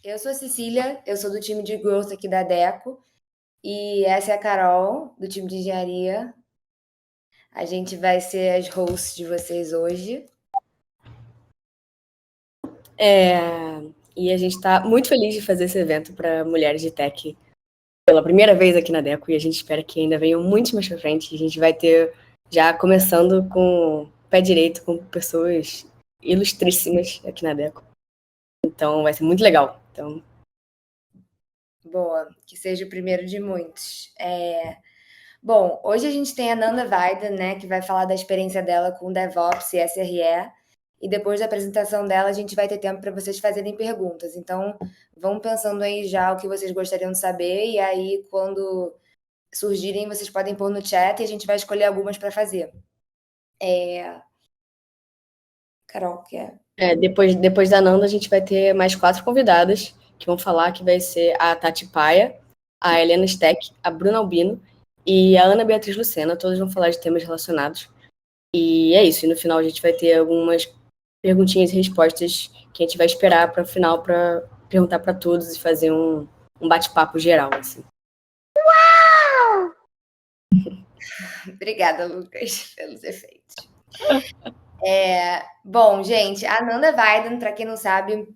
Eu sou a Cecília, eu sou do time de Growth aqui da Deco, e essa é a Carol, do time de Engenharia. A gente vai ser as hosts de vocês hoje. E a gente está muito feliz de fazer esse evento para mulheres de tech pela primeira vez aqui na Deco, e a gente espera que ainda venham muitos mais para frente. A gente vai ter, já começando com o pé direito, com pessoas ilustríssimas aqui na Deco. Então vai ser muito legal. Então, Boa, que seja o primeiro de muitos. Bom, hoje a gente tem a Nanda Vaida, né, que vai falar da experiência dela com DevOps e SRE. E depois da apresentação dela, a gente vai ter tempo para vocês fazerem perguntas. Então, vão pensando aí já o que vocês gostariam de saber, e aí, quando surgirem, vocês podem pôr no chat e a gente vai escolher algumas para fazer. Carol, quer? depois da Nanda, a gente vai ter mais 4 convidadas que vão falar, que vai ser a Tati Paia, a Helena Steck, a Bruna Albino e a Ana Beatriz Lucena. Todas vão falar de temas relacionados. E é isso. E no final a gente vai ter algumas perguntinhas e respostas que a gente vai esperar para o final para perguntar para todos e fazer um bate-papo geral, assim. Obrigada, Lucas, pelos efeitos. Bom, gente, a Nanda Weiden, para quem não sabe,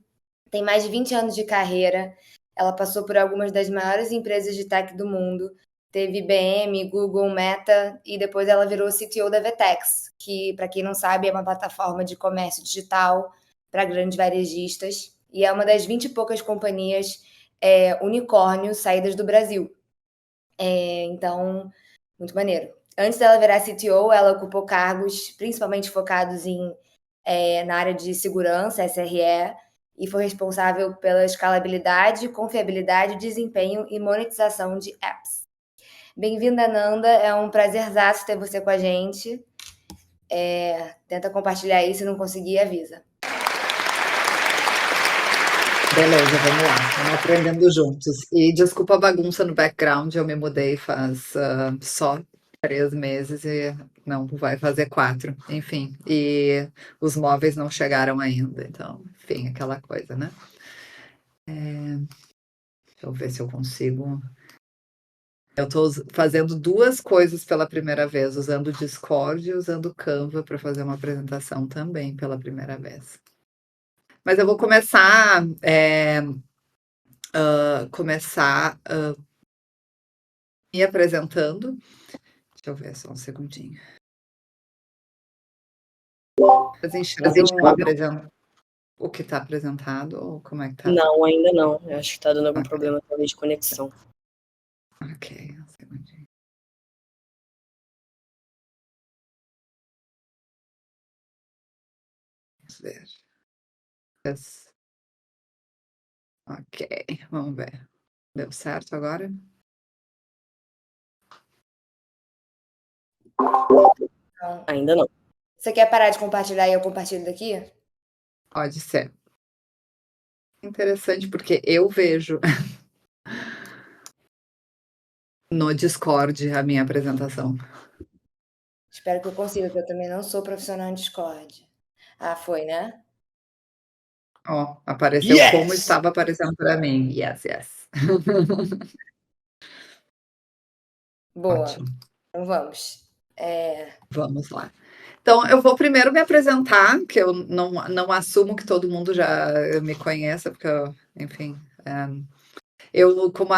tem mais de 20 anos de carreira. Ela passou por algumas das maiores empresas de tech do mundo. Teve IBM, Google, Meta, e depois ela virou CTO da Vetex, que, para quem não sabe, é uma plataforma de comércio digital para grandes varejistas. E é uma das 20 e poucas companhias unicórnios saídas do Brasil. Então, muito maneiro. Antes dela virar CTO, ela ocupou cargos principalmente focados na área de segurança, SRE, e foi responsável pela escalabilidade, confiabilidade, desempenho e monetização de apps. Bem-vinda, Nanda. É um prazerzaço ter você com a gente. Tenta compartilhar aí, se não conseguir, avisa. Beleza, vamos lá. Vamos aprendendo juntos. E desculpa a bagunça no background, eu me mudei faz só 3 meses e não vai fazer 4. Enfim, e os móveis não chegaram ainda. Então, enfim, aquela coisa, né? Deixa eu ver se eu consigo. Eu estou fazendo 2 coisas pela primeira vez, usando o Discord e usando o Canva para fazer uma apresentação também pela primeira vez. Mas eu vou começar me apresentando. Deixa eu ver só um segundinho. Vocês enxergam o que está apresentado ou como é que tá? Não, ainda não. Eu acho que está dando algum problema talvez de conexão. Ok, um segundinho. Vamos ver. Ok, vamos ver. Deu certo agora? Então, Ainda não. você quer parar de compartilhar e eu compartilho daqui? Pode ser. Interessante, porque eu vejo no Discord a minha apresentação. Espero que eu consiga, porque eu também não sou profissional em Discord. Ah, foi, né? Ó, apareceu como estava aparecendo para mim. Yes, yes. Boa. Ótimo. Então vamos. Vamos lá. Então, eu vou primeiro me apresentar, que eu não assumo que todo mundo já me conheça, porque, enfim, eu, como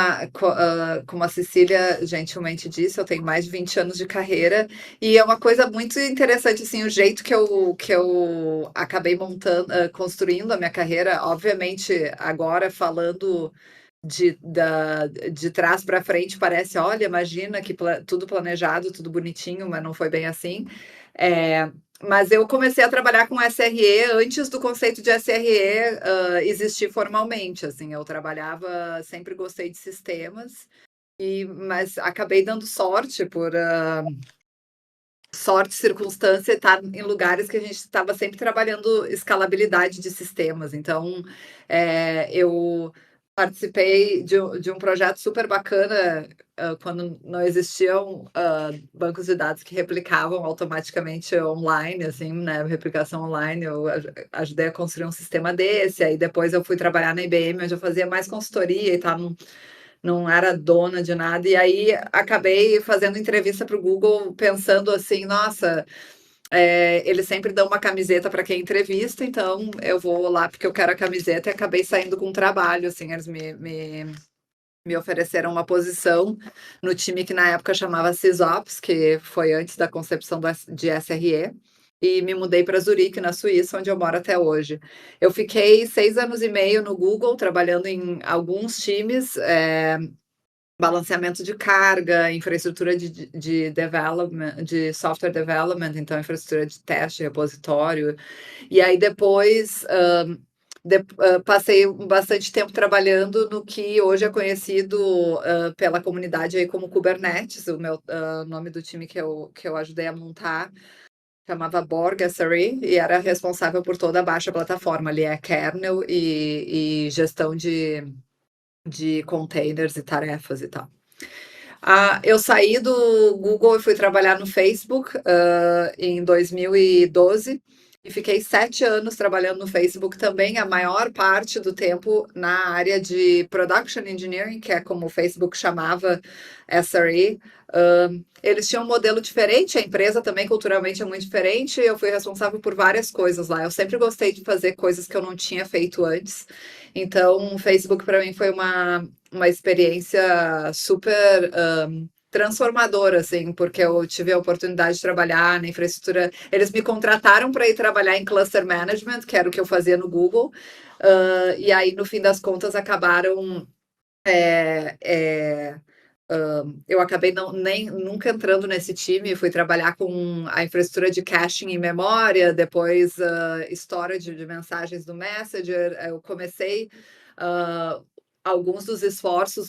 a Cecília gentilmente disse, eu tenho mais de 20 anos de carreira, e é uma coisa muito interessante, assim, o jeito que eu acabei montando, construindo a minha carreira, obviamente, agora falando de trás para frente, parece, olha, imagina que tudo planejado, tudo bonitinho, mas não foi bem assim. Mas eu comecei a trabalhar com SRE antes do conceito de SRE existir formalmente. Assim, eu trabalhava, sempre gostei de sistemas, mas acabei dando sorte por sorte, circunstância, estar em lugares que a gente estava sempre trabalhando escalabilidade de sistemas. Então, eu participei de um projeto super bacana, quando não existiam bancos de dados que replicavam automaticamente online, assim, né? Replicação online. Eu ajudei a construir um sistema desse. Aí depois eu fui trabalhar na IBM, onde eu fazia mais consultoria e tal. Não era dona de nada. E aí acabei fazendo entrevista para o Google, pensando assim, nossa. Eles sempre dão uma camiseta para quem entrevista, então eu vou lá porque eu quero a camiseta e acabei saindo com um trabalho, assim, eles me ofereceram uma posição no time que na época chamava SysOps, que foi antes da concepção de SRE, e me mudei para Zurique, na Suíça, onde eu moro até hoje. Eu fiquei 6 anos e meio no Google, trabalhando em alguns times, balanceamento de carga, infraestrutura de development, de software development, então infraestrutura de teste, repositório. E aí depois passei bastante tempo trabalhando no que hoje é conhecido pela comunidade aí como Kubernetes, o meu nome do time que eu ajudei a montar. Chamava Borg SRE e era responsável por toda a baixa plataforma. Ali é kernel e gestão de containers e tarefas e tal. Eu saí do Google e fui trabalhar no Facebook em 2012 e fiquei 7 anos trabalhando no Facebook também, a maior parte do tempo na área de Production Engineering, que é como o Facebook chamava SRE. Eles tinham um modelo diferente, a empresa também culturalmente é muito diferente. Eu fui responsável por várias coisas lá. Eu sempre gostei de fazer coisas que eu não tinha feito antes. Então, o Facebook para mim foi uma experiência super transformadora, assim, porque eu tive a oportunidade de trabalhar na infraestrutura. Eles me contrataram para ir trabalhar em cluster management, que era o que eu fazia no Google, e aí, no fim das contas, acabaram. Eu acabei nunca entrando nesse time, fui trabalhar com a infraestrutura de caching em memória, depois storage de mensagens do Messenger. Eu comecei alguns dos esforços,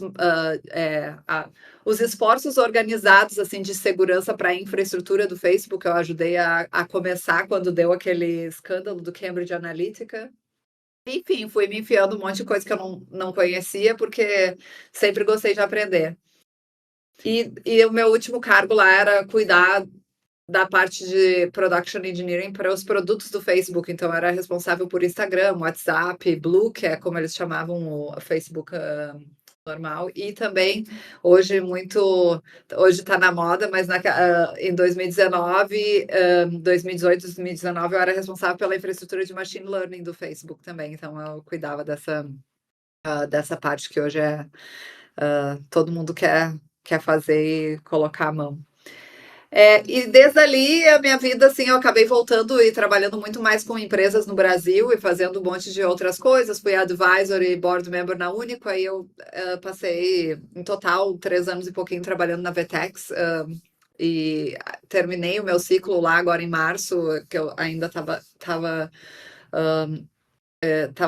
os esforços organizados assim de segurança para a infraestrutura do Facebook, eu ajudei a começar quando deu aquele escândalo do Cambridge Analytica. Enfim, fui me enfiando um monte de coisa que eu não conhecia, porque sempre gostei de aprender. E o meu último cargo lá era cuidar da parte de Production Engineering para os produtos do Facebook. Então, eu era responsável por Instagram, WhatsApp, Blue, que é como eles chamavam o Facebook normal. E também, hoje está na moda, mas em 2019, 2018, 2019, eu era responsável pela infraestrutura de Machine Learning do Facebook também. Então, eu cuidava dessa parte que hoje todo mundo quer fazer e colocar a mão. E desde ali, a minha vida, assim, eu acabei voltando e trabalhando muito mais com empresas no Brasil e fazendo um monte de outras coisas. Fui advisor e board member na Único, aí eu passei, em total, 3 anos e pouquinho trabalhando na Vetex, e terminei o meu ciclo lá agora em março, que eu ainda estava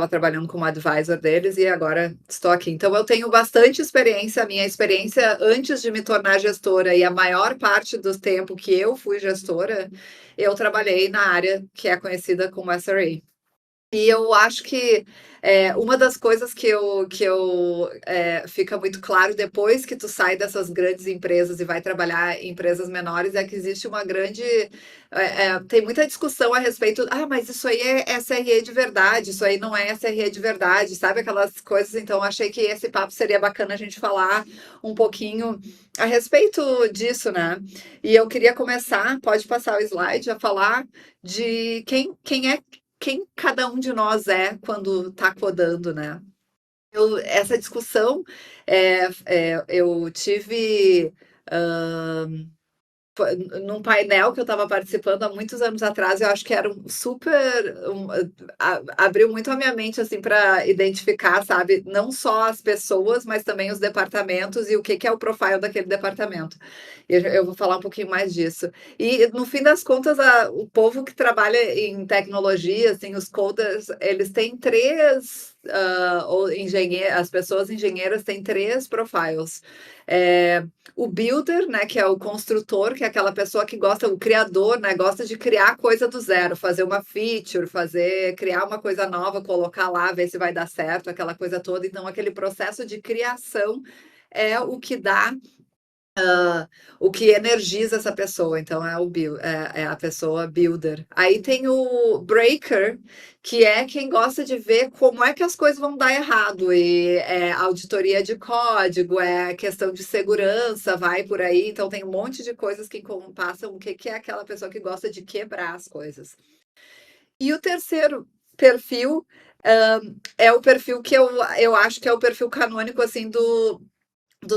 trabalhando como advisor deles e agora estou aqui. Então, eu tenho bastante experiência. A minha experiência antes de me tornar gestora e a maior parte do tempo que eu fui gestora, eu trabalhei na área que é conhecida como SRE. E eu acho que uma das coisas que fica muito claro depois que tu sai dessas grandes empresas e vai trabalhar em empresas menores é que existe uma grande. Tem muita discussão a respeito. Mas isso aí é SRE de verdade, isso aí não é SRE de verdade, sabe? Aquelas coisas. Então, achei que esse papo seria bacana a gente falar um pouquinho a respeito disso, né? E eu queria começar, pode passar o slide, a falar de quem cada um de nós é quando está codando, né? Essa discussão, eu tive num painel que eu estava participando há muitos anos atrás. Eu acho que era abriu muito a minha mente assim para identificar, sabe, não só as pessoas, mas também os departamentos e o que é o profile daquele departamento. E eu vou falar um pouquinho mais disso. E no fim das contas, o povo que trabalha em tecnologia, assim, os coders, eles têm ou as pessoas engenheiras têm 3 profiles. O builder, né, que é o construtor, que é aquela pessoa que gosta, o criador, né, gosta de criar coisa do zero, fazer uma feature, criar uma coisa nova, colocar lá, ver se vai dar certo, aquela coisa toda. Então, aquele processo de criação é o que dá o que energiza essa pessoa, então é a pessoa builder. Aí tem o breaker, que é quem gosta de ver como é que as coisas vão dar errado, e é auditoria de código, é questão de segurança, vai por aí, então tem um monte de coisas que passam o que é aquela pessoa que gosta de quebrar as coisas. E o terceiro perfil é o perfil que eu acho que é o perfil canônico, assim, do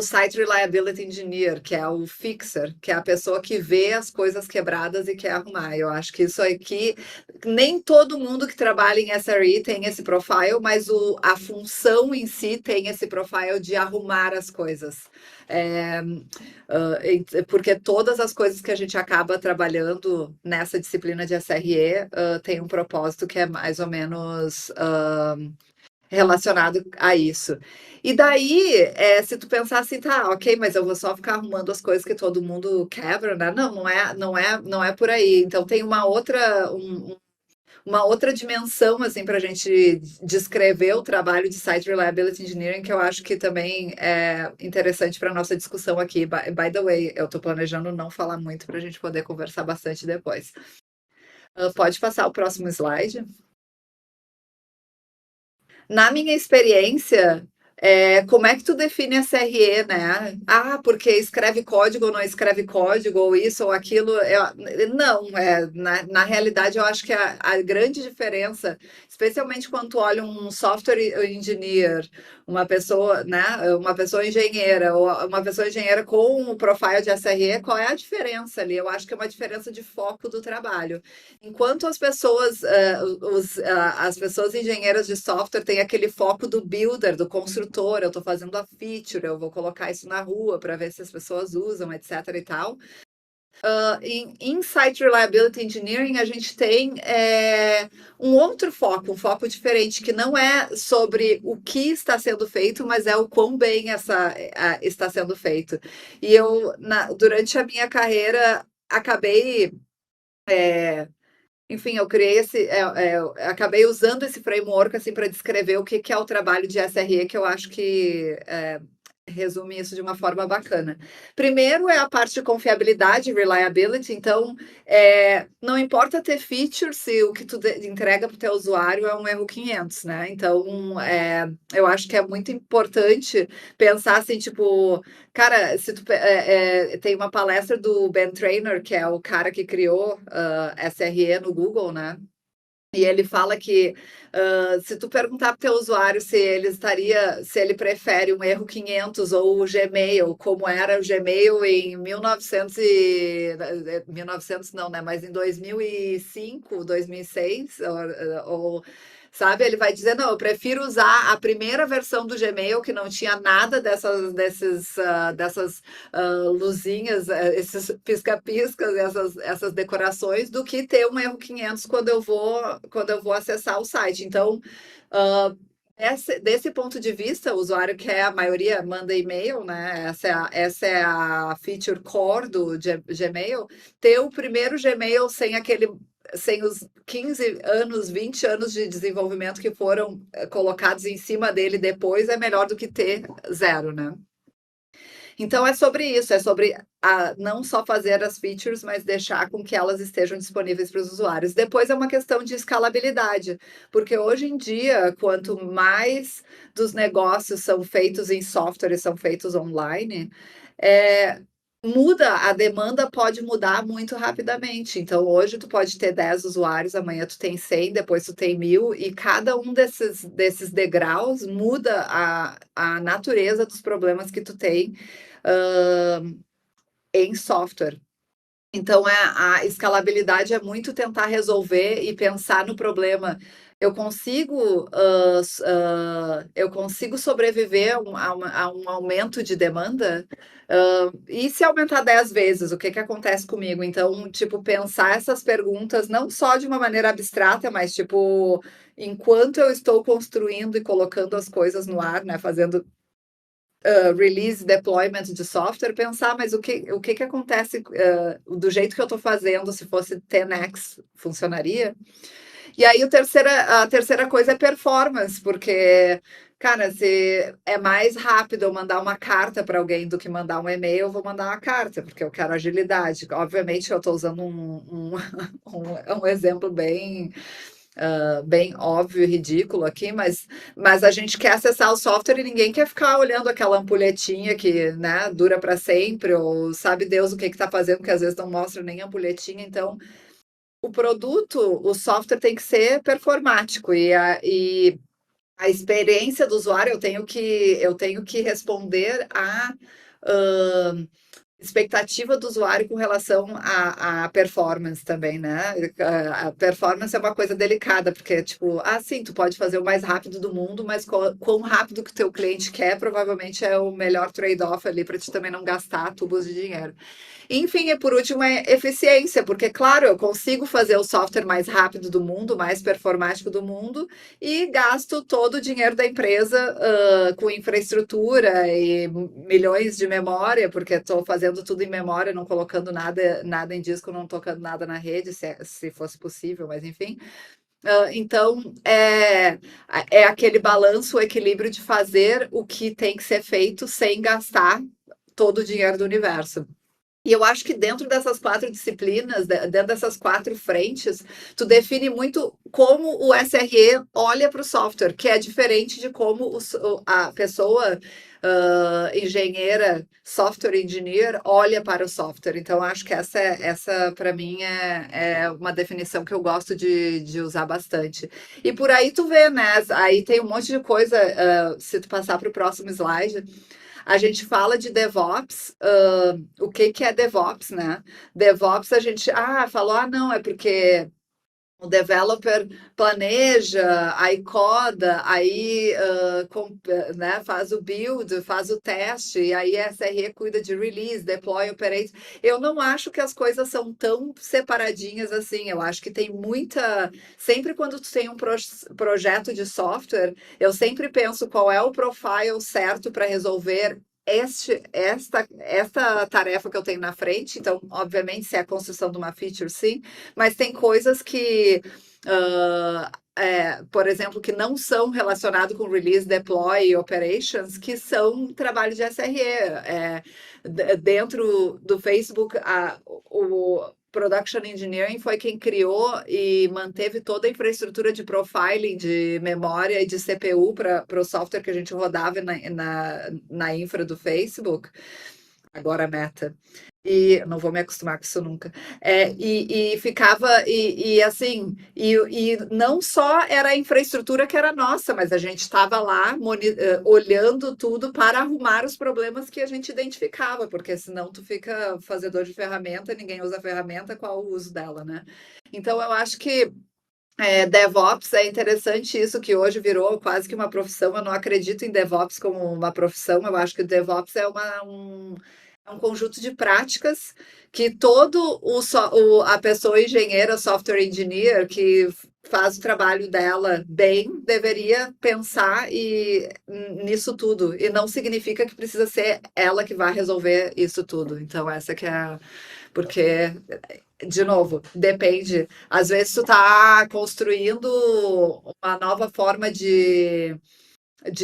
Site Reliability Engineer, que é o fixer, que é a pessoa que vê as coisas quebradas e quer arrumar. Eu acho que isso aqui, nem todo mundo que trabalha em SRE tem esse profile, mas a função em si tem esse profile de arrumar as coisas. Porque todas as coisas que a gente acaba trabalhando nessa disciplina de SRE tem um propósito que é mais ou menos relacionado a isso. E daí, se tu pensar assim, tá, ok, mas eu vou só ficar arrumando as coisas que todo mundo quebra, né? Não é por aí. Então tem uma outra dimensão, assim, para a gente descrever o trabalho de Site Reliability Engineering, que eu acho que também é interessante para a nossa discussão aqui. By the way, eu estou planejando não falar muito para a gente poder conversar bastante depois. Pode passar o próximo slide. Na minha experiência, como é que tu define SRE, né? Ah, porque escreve código ou não escreve código, ou isso ou aquilo. Não, na realidade, eu acho que a grande diferença, especialmente quando tu olha um software engineer, uma pessoa, né? Uma pessoa engenheira, ou uma pessoa engenheira com o profile de SRE, qual é a diferença ali? Eu acho que é uma diferença de foco do trabalho. Enquanto as pessoas engenheiras de software têm aquele foco do builder, do construtor, eu estou fazendo a feature, eu vou colocar isso na rua para ver se as pessoas usam, etc. e tal. Em Site Reliability Engineering, a gente tem um outro foco, um foco diferente, que não é sobre o que está sendo feito, mas é o quão bem está sendo feito. E durante a minha carreira, acabei enfim, eu criei acabei usando esse framework assim para descrever o que é o trabalho de SRE, que eu acho que resume isso de uma forma bacana. Primeiro é a parte de confiabilidade, reliability. Então, não importa ter feature se o que tu entrega para o teu usuário é um erro 500, né? Então, eu acho que é muito importante pensar assim, tipo, cara, se tu tem uma palestra do Ben Traynor, que é o cara que criou SRE no Google, né? E ele fala que se tu perguntar para o teu usuário se ele prefere um erro 500 ou o Gmail, como era o Gmail em 1900 não, né? Mas em 2005, 2006, sabe? Ele vai dizer, não, eu prefiro usar a primeira versão do Gmail, que não tinha nada dessas luzinhas, esses pisca-piscas, essas decorações, do que ter um erro 500 quando eu vou acessar o site. Então, desse ponto de vista, o usuário quer, a maioria manda e-mail, né? Essa é a feature core do Gmail. Ter o primeiro Gmail sem os 15 anos, 20 anos de desenvolvimento que foram colocados em cima dele depois é melhor do que ter zero, né? Então é sobre isso, é sobre não só fazer as features, mas deixar com que elas estejam disponíveis para os usuários. Depois é uma questão de escalabilidade, porque hoje em dia, quanto mais dos negócios são feitos em software e são feitos online, a demanda pode mudar muito rapidamente. Então, hoje tu pode ter 10 usuários, amanhã tu tem 100, depois tu tem 1000, e cada um desses degraus muda a natureza dos problemas que tu tem em software. Então, a escalabilidade é muito tentar resolver e pensar no problema eu consigo, eu consigo sobreviver a um aumento de demanda? E se aumentar 10 vezes, o que que acontece comigo? Então, tipo, pensar essas perguntas não só de uma maneira abstrata, mas tipo, enquanto eu estou construindo e colocando as coisas no ar, né, fazendo release, deployment de software, pensar, mas o que que acontece do jeito que eu estou fazendo, se fosse 10x, funcionaria? E aí a terceira coisa é performance, porque, cara, se é mais rápido eu mandar uma carta para alguém do que mandar um e-mail, eu vou mandar uma carta, porque eu quero agilidade. Obviamente, eu estou usando um exemplo bem óbvio e ridículo aqui, mas a gente quer acessar o software e ninguém quer ficar olhando aquela ampulhetinha que, né, dura para sempre, ou sabe Deus o que está fazendo, que às vezes não mostra nem a ampulhetinha. Então, o produto, o software tem que ser performático e a experiência do usuário eu tenho que responder à expectativa do usuário com relação à performance também, né? A performance é uma coisa delicada, porque, tipo, sim, tu pode fazer o mais rápido do mundo, mas quão rápido que o teu cliente quer, provavelmente é o melhor trade-off ali para ti também não gastar tubos de dinheiro. Enfim, e por último é eficiência, porque, claro, eu consigo fazer o software mais rápido do mundo, mais performático do mundo, e gasto todo o dinheiro da empresa com infraestrutura e milhões de memória, porque estou fazendo tudo em memória, não colocando nada em disco, não tocando nada na rede, se fosse possível, mas enfim. Então, é aquele balanço, o equilíbrio de fazer o que tem que ser feito sem gastar todo o dinheiro do universo. E eu acho que dentro dessas 4 disciplinas, dentro dessas 4 frentes, tu define muito como o SRE olha para o software, que é diferente de como a pessoa engenheira, software engineer, olha para o software. Então, acho que essa para mim, é uma definição que eu gosto de usar bastante. E por aí tu vê, né? Aí tem um monte de coisa, se tu passar para o próximo slide. A gente fala de DevOps, o que que é DevOps, né? DevOps a gente, falou, não, é porque o developer planeja, aí coda, aí né, faz o build, faz o teste, e aí a SRE cuida de release, deploy, operate. Eu não acho que as coisas são tão separadinhas assim. Eu acho que tem muita. Sempre quando tu tem um projeto de software, eu sempre penso qual é o profile certo para resolver esta tarefa que eu tenho na frente. Então, obviamente, se é a construção de uma feature, sim, mas tem coisas que, por exemplo, que não são relacionadas com release, deploy e operations, que são trabalho de SRE. Dentro do Facebook, o Production Engineering foi quem criou e manteve toda a infraestrutura de profiling de memória e de CPU para o software que a gente rodava na infra do Facebook, agora Meta. E não vou me acostumar com isso nunca. E ficava, assim, e não só era a infraestrutura que era nossa, mas a gente estava lá olhando tudo para arrumar os problemas que a gente identificava, porque senão tu fica fazedor de ferramenta, ninguém usa a ferramenta, qual o uso dela, né? Então eu acho que DevOps é interessante isso, que hoje virou quase que uma profissão. Eu não acredito em DevOps como uma profissão, eu acho que o DevOps é um conjunto de práticas que a pessoa engenheira, software engineer, que faz o trabalho dela bem, deveria pensar nisso tudo. E não significa que precisa ser ela que vai resolver isso tudo. Então, essa que é. Porque, de novo, depende. Às vezes tu tá construindo uma nova forma de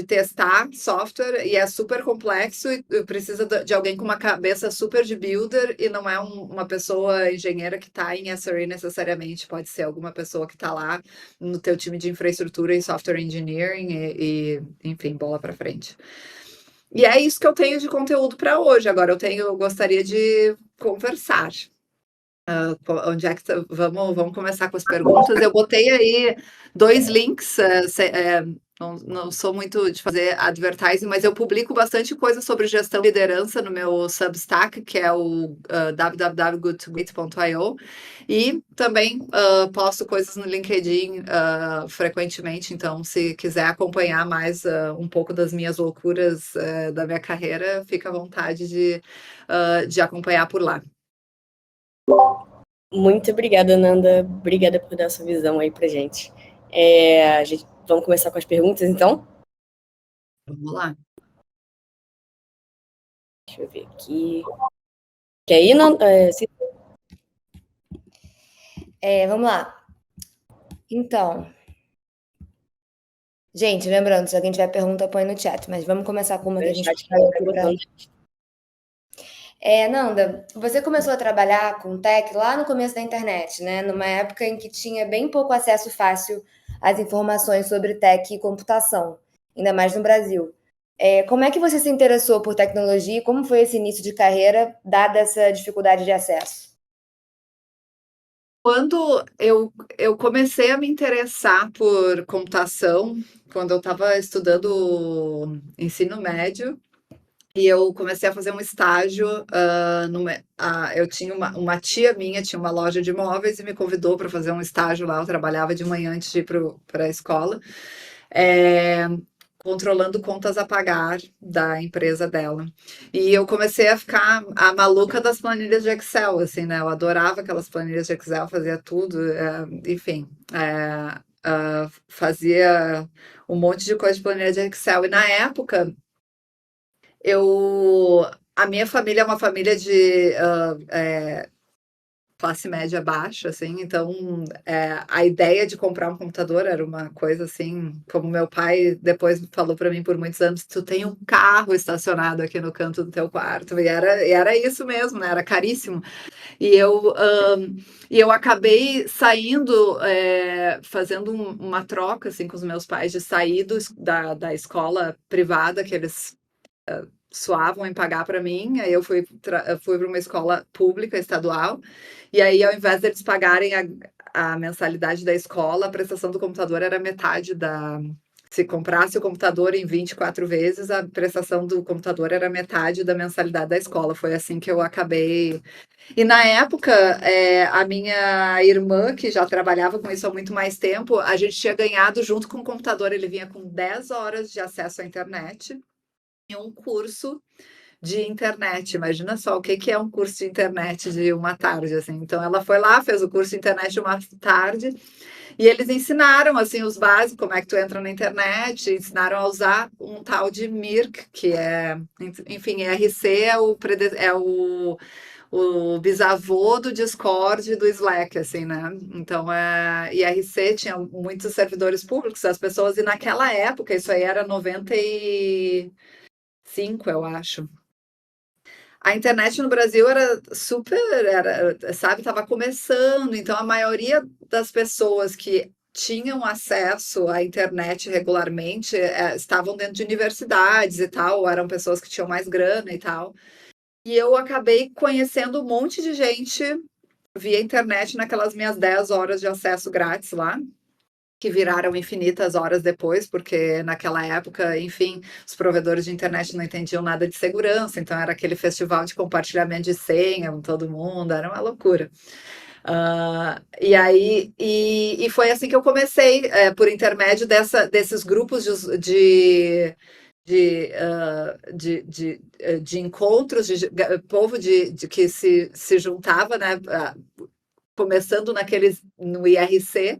testar software e é super complexo e precisa de alguém com uma cabeça super de builder e não é uma pessoa engenheira que está em SRE necessariamente, pode ser alguma pessoa que está lá no teu time de infraestrutura e software engineering enfim, bola para frente. E é isso que eu tenho de conteúdo para hoje. Agora eu gostaria de conversar. Onde é que vamos começar com as perguntas? Eu botei aí 2 links. Não sou muito de fazer advertising, mas eu publico bastante coisa sobre gestão e liderança no meu Substack, que é o www.goodtogreat.io, e também posto coisas no LinkedIn frequentemente, então se quiser acompanhar mais um pouco das minhas loucuras da minha carreira, fica à vontade de acompanhar por lá. Muito obrigada, Nanda. Obrigada por dar sua visão aí pra gente. Vamos começar com as perguntas, então? Vamos lá. Deixa eu ver aqui. Quer ir, Nanda? Vamos lá. Então, gente, lembrando, se alguém tiver pergunta, põe no chat, mas vamos começar com uma que a gente falou aqui pra... Nanda, você começou a trabalhar com tech lá no começo da internet, né? Numa época em que tinha bem pouco acesso fácil às informações sobre tech e computação, ainda mais no Brasil. Como é que você se interessou por tecnologia e como foi esse início de carreira, dada essa dificuldade de acesso? Quando eu comecei a me interessar por computação, quando eu estava estudando ensino médio, e eu comecei a fazer um estágio. Eu tinha uma tia minha, tinha uma loja de móveis e me convidou para fazer um estágio lá. Eu trabalhava de manhã antes de ir para a escola, controlando contas a pagar da empresa dela. E eu comecei a ficar a maluca das planilhas de Excel, assim, né? Eu adorava aquelas planilhas de Excel, fazia tudo, enfim. Fazia um monte de coisa de planilha de Excel. E na época, a minha família é uma família de classe média baixa, assim, então a ideia de comprar um computador era uma coisa assim, como meu pai depois falou para mim por muitos anos, tu tem um carro estacionado aqui no canto do teu quarto, e era isso mesmo, né? Era caríssimo. E eu acabei saindo, fazendo uma troca assim, com os meus pais, de sair da escola privada que eles suavam em pagar para mim, aí eu fui para uma escola pública estadual, e aí ao invés deles pagarem a mensalidade da escola, a prestação do computador era metade da... Se comprasse o computador em 24 vezes, a prestação do computador era metade da mensalidade da escola. Foi assim que eu acabei. E na época, a minha irmã, que já trabalhava com isso há muito mais tempo, a gente tinha ganhado junto com o computador, ele vinha com 10 horas de acesso à internet e um curso de internet. Imagina só o que é um curso de internet de uma tarde, assim. Então ela foi lá, fez o curso de internet de uma tarde e eles ensinaram assim os básicos, como é que tu entra na internet, ensinaram a usar um tal de Mirk, que enfim, IRC o bisavô do Discord e do Slack, assim, né? Então, IRC tinha muitos servidores públicos, as pessoas, e naquela época, isso aí era 95, eu acho. A internet no Brasil era super, sabe, estava começando, então a maioria das pessoas que tinham acesso à internet regularmente estavam dentro de universidades e tal, ou eram pessoas que tinham mais grana e tal. E eu acabei conhecendo um monte de gente via internet naquelas minhas 10 horas de acesso grátis lá, que viraram infinitas horas depois, porque naquela época, enfim, os provedores de internet não entendiam nada de segurança, então era aquele festival de compartilhamento de senha com todo mundo, era uma loucura. E foi assim que eu comecei, por intermédio desses grupos de encontros de povo que se juntava, né? Começando no IRC,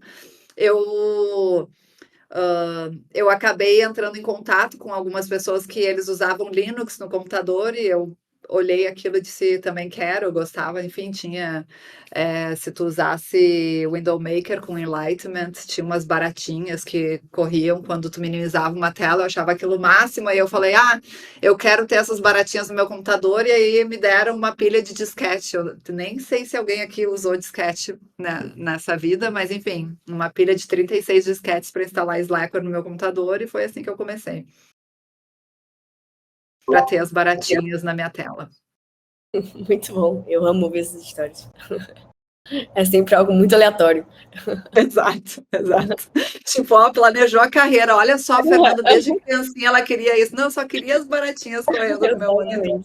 eu eu acabei entrando em contato com algumas pessoas que eles usavam Linux no computador e eu olhei aquilo e disse, também quero, eu gostava, enfim, tinha, se tu usasse Window Maker com Enlightenment, tinha umas baratinhas que corriam quando tu minimizava uma tela, eu achava aquilo o máximo, aí eu falei, eu quero ter essas baratinhas no meu computador, e aí me deram uma pilha de disquete, eu nem sei se alguém aqui usou disquete, né, nessa vida, mas enfim, uma pilha de 36 disquetes para instalar Slackware no meu computador, e foi assim que eu comecei. Para ter as baratinhas na minha tela. Muito bom, eu amo ver essas histórias. É sempre algo muito aleatório. Exato, exato. Tipo, ó, planejou a carreira. Olha só, a Fernanda, desde criancinha ela queria isso. Não, eu só queria as baratinhas correndo no meu monitor.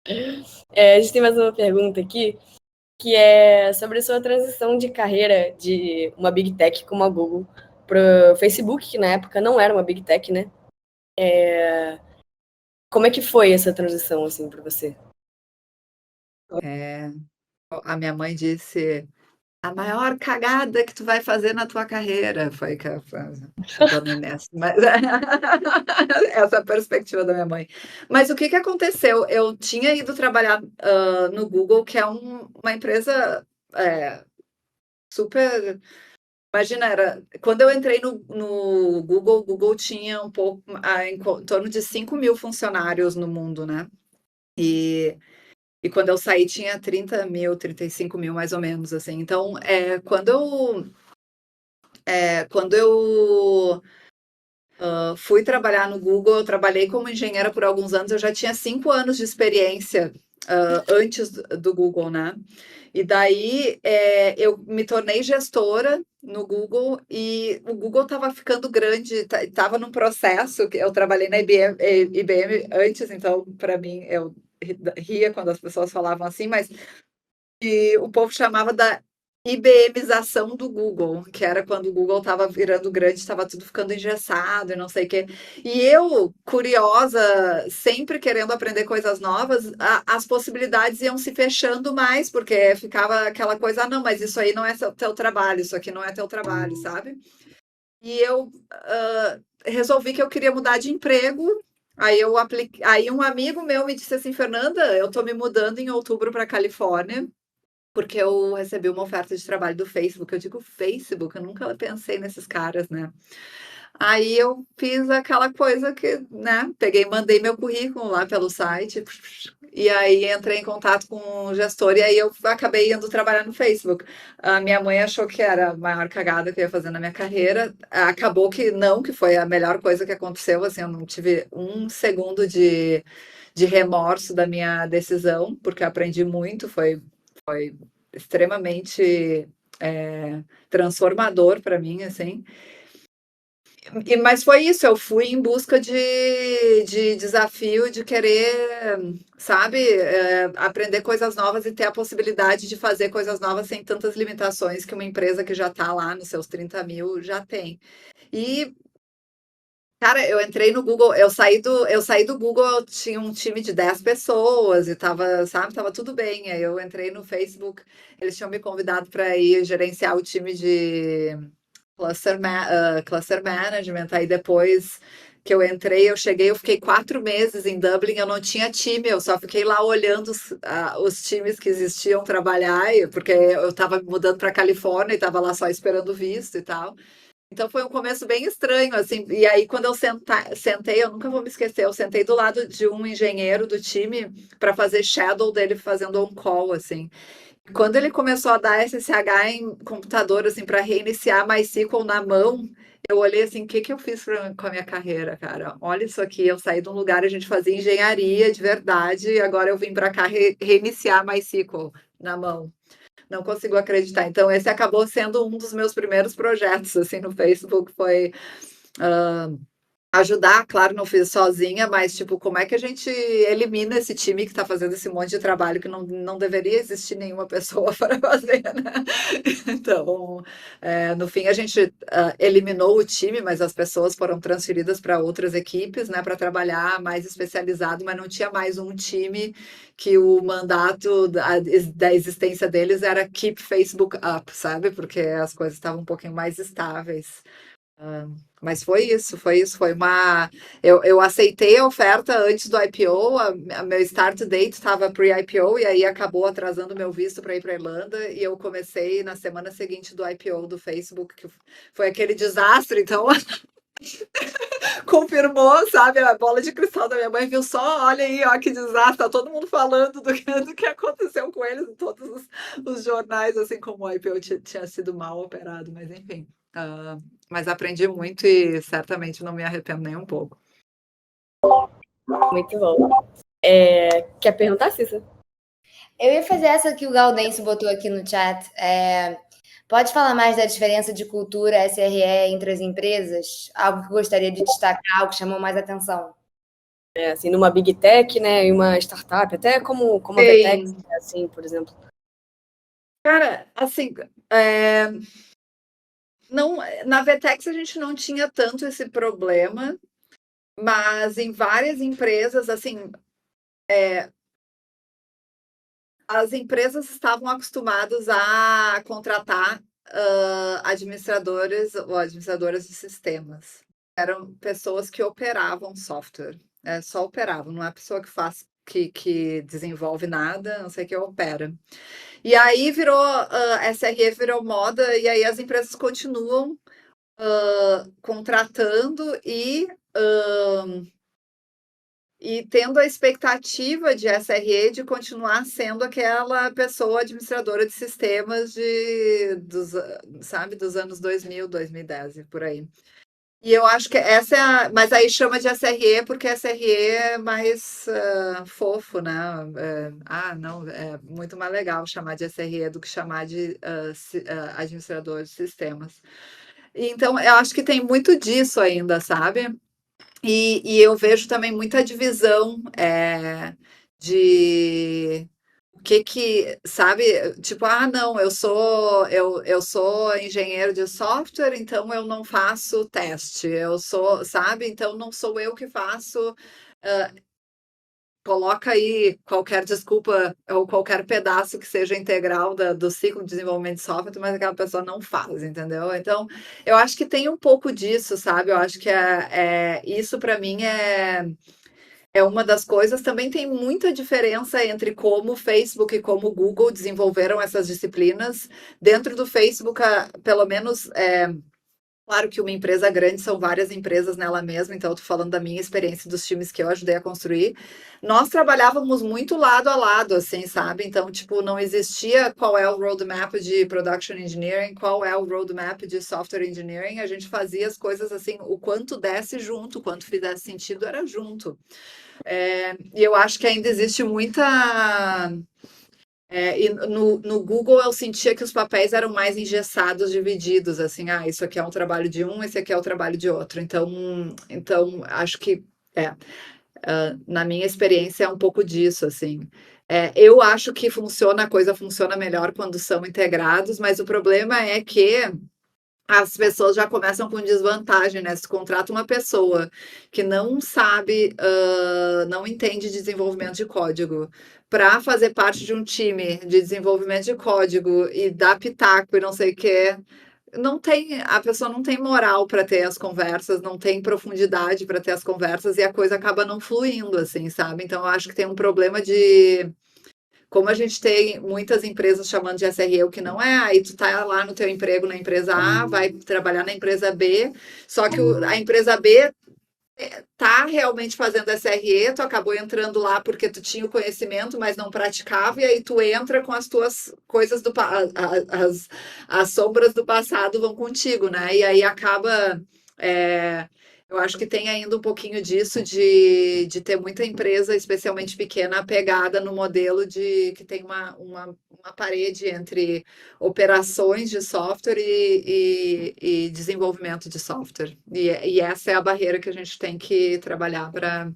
Exatamente. A gente tem mais uma pergunta aqui, que é sobre a sua transição de carreira de uma Big Tech como a Google para o Facebook, que na época não era uma Big Tech, né? Como é que foi essa transição, assim, para você? A minha mãe disse: a maior cagada que tu vai fazer na tua carreira. Foi que a dona Inês. Mas, essa é a perspectiva da minha mãe. Mas o que aconteceu? Eu tinha ido trabalhar no Google, que é uma empresa super. Imagina, quando eu entrei no Google, o Google tinha um pouco, em torno de 5 mil funcionários no mundo, né? E quando eu saí tinha 30 mil, 35 mil mais ou menos, assim. Então, quando eu fui trabalhar no Google, eu trabalhei como engenheira por alguns anos, eu já tinha 5 anos de experiência antes do Google, né? E daí eu me tornei gestora no Google e o Google estava ficando grande, estava num processo que eu trabalhei na IBM antes, então para mim eu ria quando as pessoas falavam assim, mas o povo chamava da IBMização do Google, que era quando o Google estava virando grande, estava tudo ficando engessado e não sei o quê. E eu, curiosa, sempre querendo aprender coisas novas, as possibilidades iam se fechando mais, porque ficava aquela coisa, não, mas isso aí não é teu trabalho, isso aqui não é teu trabalho, sabe? E eu resolvi que eu queria mudar de emprego. Aí um amigo meu me disse assim, Fernanda, eu tô me mudando em outubro para Califórnia porque eu recebi uma oferta de trabalho do Facebook. Eu digo Facebook, eu nunca pensei nesses caras, né? Aí eu fiz aquela coisa que, né? Peguei, mandei meu currículo lá pelo site, e aí entrei em contato com o gestor, e aí eu acabei indo trabalhar no Facebook. A minha mãe achou que era a maior cagada que eu ia fazer na minha carreira. Acabou que não, que foi a melhor coisa que aconteceu. Assim, eu não tive um segundo de remorso da minha decisão, porque eu aprendi muito, foi extremamente transformador para mim, assim. Mas foi isso, eu fui em busca de desafio, de querer, sabe, aprender coisas novas e ter a possibilidade de fazer coisas novas sem tantas limitações que uma empresa que já está lá nos seus 30 mil já tem. E, cara, eu entrei no Google, eu saí do Google, eu tinha um time de 10 pessoas e tava, sabe, tava tudo bem. Aí eu entrei no Facebook, eles tinham me convidado para ir gerenciar o time de cluster management. Aí depois que eu entrei, eu cheguei, eu fiquei 4 meses em Dublin, eu não tinha time, eu só fiquei lá olhando os times que existiam trabalhar, porque eu estava mudando para Califórnia e estava lá só esperando visto e tal. Então foi um começo bem estranho, assim. E aí, quando eu sentei, eu nunca vou me esquecer, eu sentei do lado de um engenheiro do time para fazer shadow dele fazendo on-call, assim. Quando ele começou a dar SSH em computador, assim, para reiniciar MySQL na mão, eu olhei assim, o que que eu fiz com a minha carreira, cara? Olha isso aqui, eu saí de um lugar, a gente fazia engenharia de verdade, e agora eu vim para cá reiniciar MySQL na mão. Não consigo acreditar. Então, esse acabou sendo um dos meus primeiros projetos, assim, no Facebook, foi ajudar. Claro, não fiz sozinha, mas, tipo, como é que a gente elimina esse time que está fazendo esse monte de trabalho que não deveria existir nenhuma pessoa para fazer, né? Então, no fim, a gente eliminou o time, mas as pessoas foram transferidas para outras equipes, né, para trabalhar mais especializado, mas não tinha mais um time que o mandato da existência deles era keep Facebook up, sabe? Porque as coisas estavam um pouquinho mais estáveis. Mas foi isso, foi uma. Eu aceitei a oferta antes do IPO, meu start date estava pre-IPO, e aí acabou atrasando meu visto para ir para Irlanda, e eu comecei na semana seguinte do IPO do Facebook, que foi aquele desastre, então confirmou, sabe, a bola de cristal da minha mãe viu só, olha aí, ó, que desastre, tá todo mundo falando do que aconteceu com eles em todos os jornais, assim como o IPO tinha sido mal operado, mas enfim. Mas aprendi muito e certamente não me arrependo nem um pouco. Muito bom. Quer perguntar, Cissa? Eu ia fazer essa que o Gaudêncio botou aqui no chat. Pode falar mais da diferença de cultura SRE entre as empresas? Algo que gostaria de destacar, algo que chamou mais atenção. Assim, numa Big Tech, né, e uma startup, até como a Vetex, assim, por exemplo. Cara, assim, não, na Vetex a gente não tinha tanto esse problema, mas em várias empresas, assim, as empresas estavam acostumadas a contratar administradores ou administradoras de sistemas. Eram pessoas que operavam software, só operavam, não é a pessoa que faz, que desenvolve nada, não sei o que opera. E aí virou, SRE virou moda, e aí as empresas continuam contratando e tendo a expectativa de SRE de continuar sendo aquela pessoa administradora de sistemas dos anos 2000, 2010 e por aí. E eu acho que essa é mas aí chama de SRE porque SRE é mais fofo, né? Não, é muito mais legal chamar de SRE do que chamar de administrador de sistemas. Então, eu acho que tem muito disso ainda, sabe? E eu vejo também muita divisão de o sabe, tipo, não, eu sou engenheiro de software, então eu não faço teste, eu sou, sabe, então não sou eu que faço, coloca aí qualquer desculpa ou qualquer pedaço que seja integral do ciclo de desenvolvimento de software, mas aquela pessoa não faz, entendeu? Então, eu acho que tem um pouco disso, sabe? Eu acho que isso para mim é uma das coisas. Também tem muita diferença entre como o Facebook e como o Google desenvolveram essas disciplinas. Dentro do Facebook, pelo menos, claro que uma empresa grande são várias empresas nela mesma, então eu tô falando da minha experiência dos times que eu ajudei a construir. Nós trabalhávamos muito lado a lado, assim, sabe? Então, tipo, não existia qual é o roadmap de production engineering, qual é o roadmap de software engineering. A gente fazia as coisas assim, o quanto desse junto, o quanto fizesse sentido era junto. E eu acho que ainda existe muita. E no Google eu sentia que os papéis eram mais engessados, divididos, assim, isso aqui é um trabalho de um, esse aqui é o trabalho de outro. Então acho que na minha experiência é um pouco disso, assim. Eu acho que a coisa funciona melhor quando são integrados, mas o problema é que as pessoas já começam com desvantagem, né? Se contrata uma pessoa que não sabe, não entende de desenvolvimento de código, para fazer parte de um time de desenvolvimento de código e dar pitaco e não sei o quê, a pessoa não tem moral para ter as conversas, não tem profundidade para ter as conversas e a coisa acaba não fluindo, assim, sabe? Então, eu acho que tem um problema de como a gente tem muitas empresas chamando de SRE, o que não é, aí tu tá lá no teu emprego na empresa A, vai trabalhar na empresa B, só que a empresa B tá realmente fazendo SRE, tu acabou entrando lá porque tu tinha o conhecimento, mas não praticava, e aí tu entra com as tuas coisas as sombras do passado vão contigo, né? E aí acaba. Eu acho que tem ainda um pouquinho disso de ter muita empresa, especialmente pequena, apegada no modelo de que tem uma parede entre operações de software e desenvolvimento de software. E essa é a barreira que a gente tem que trabalhar para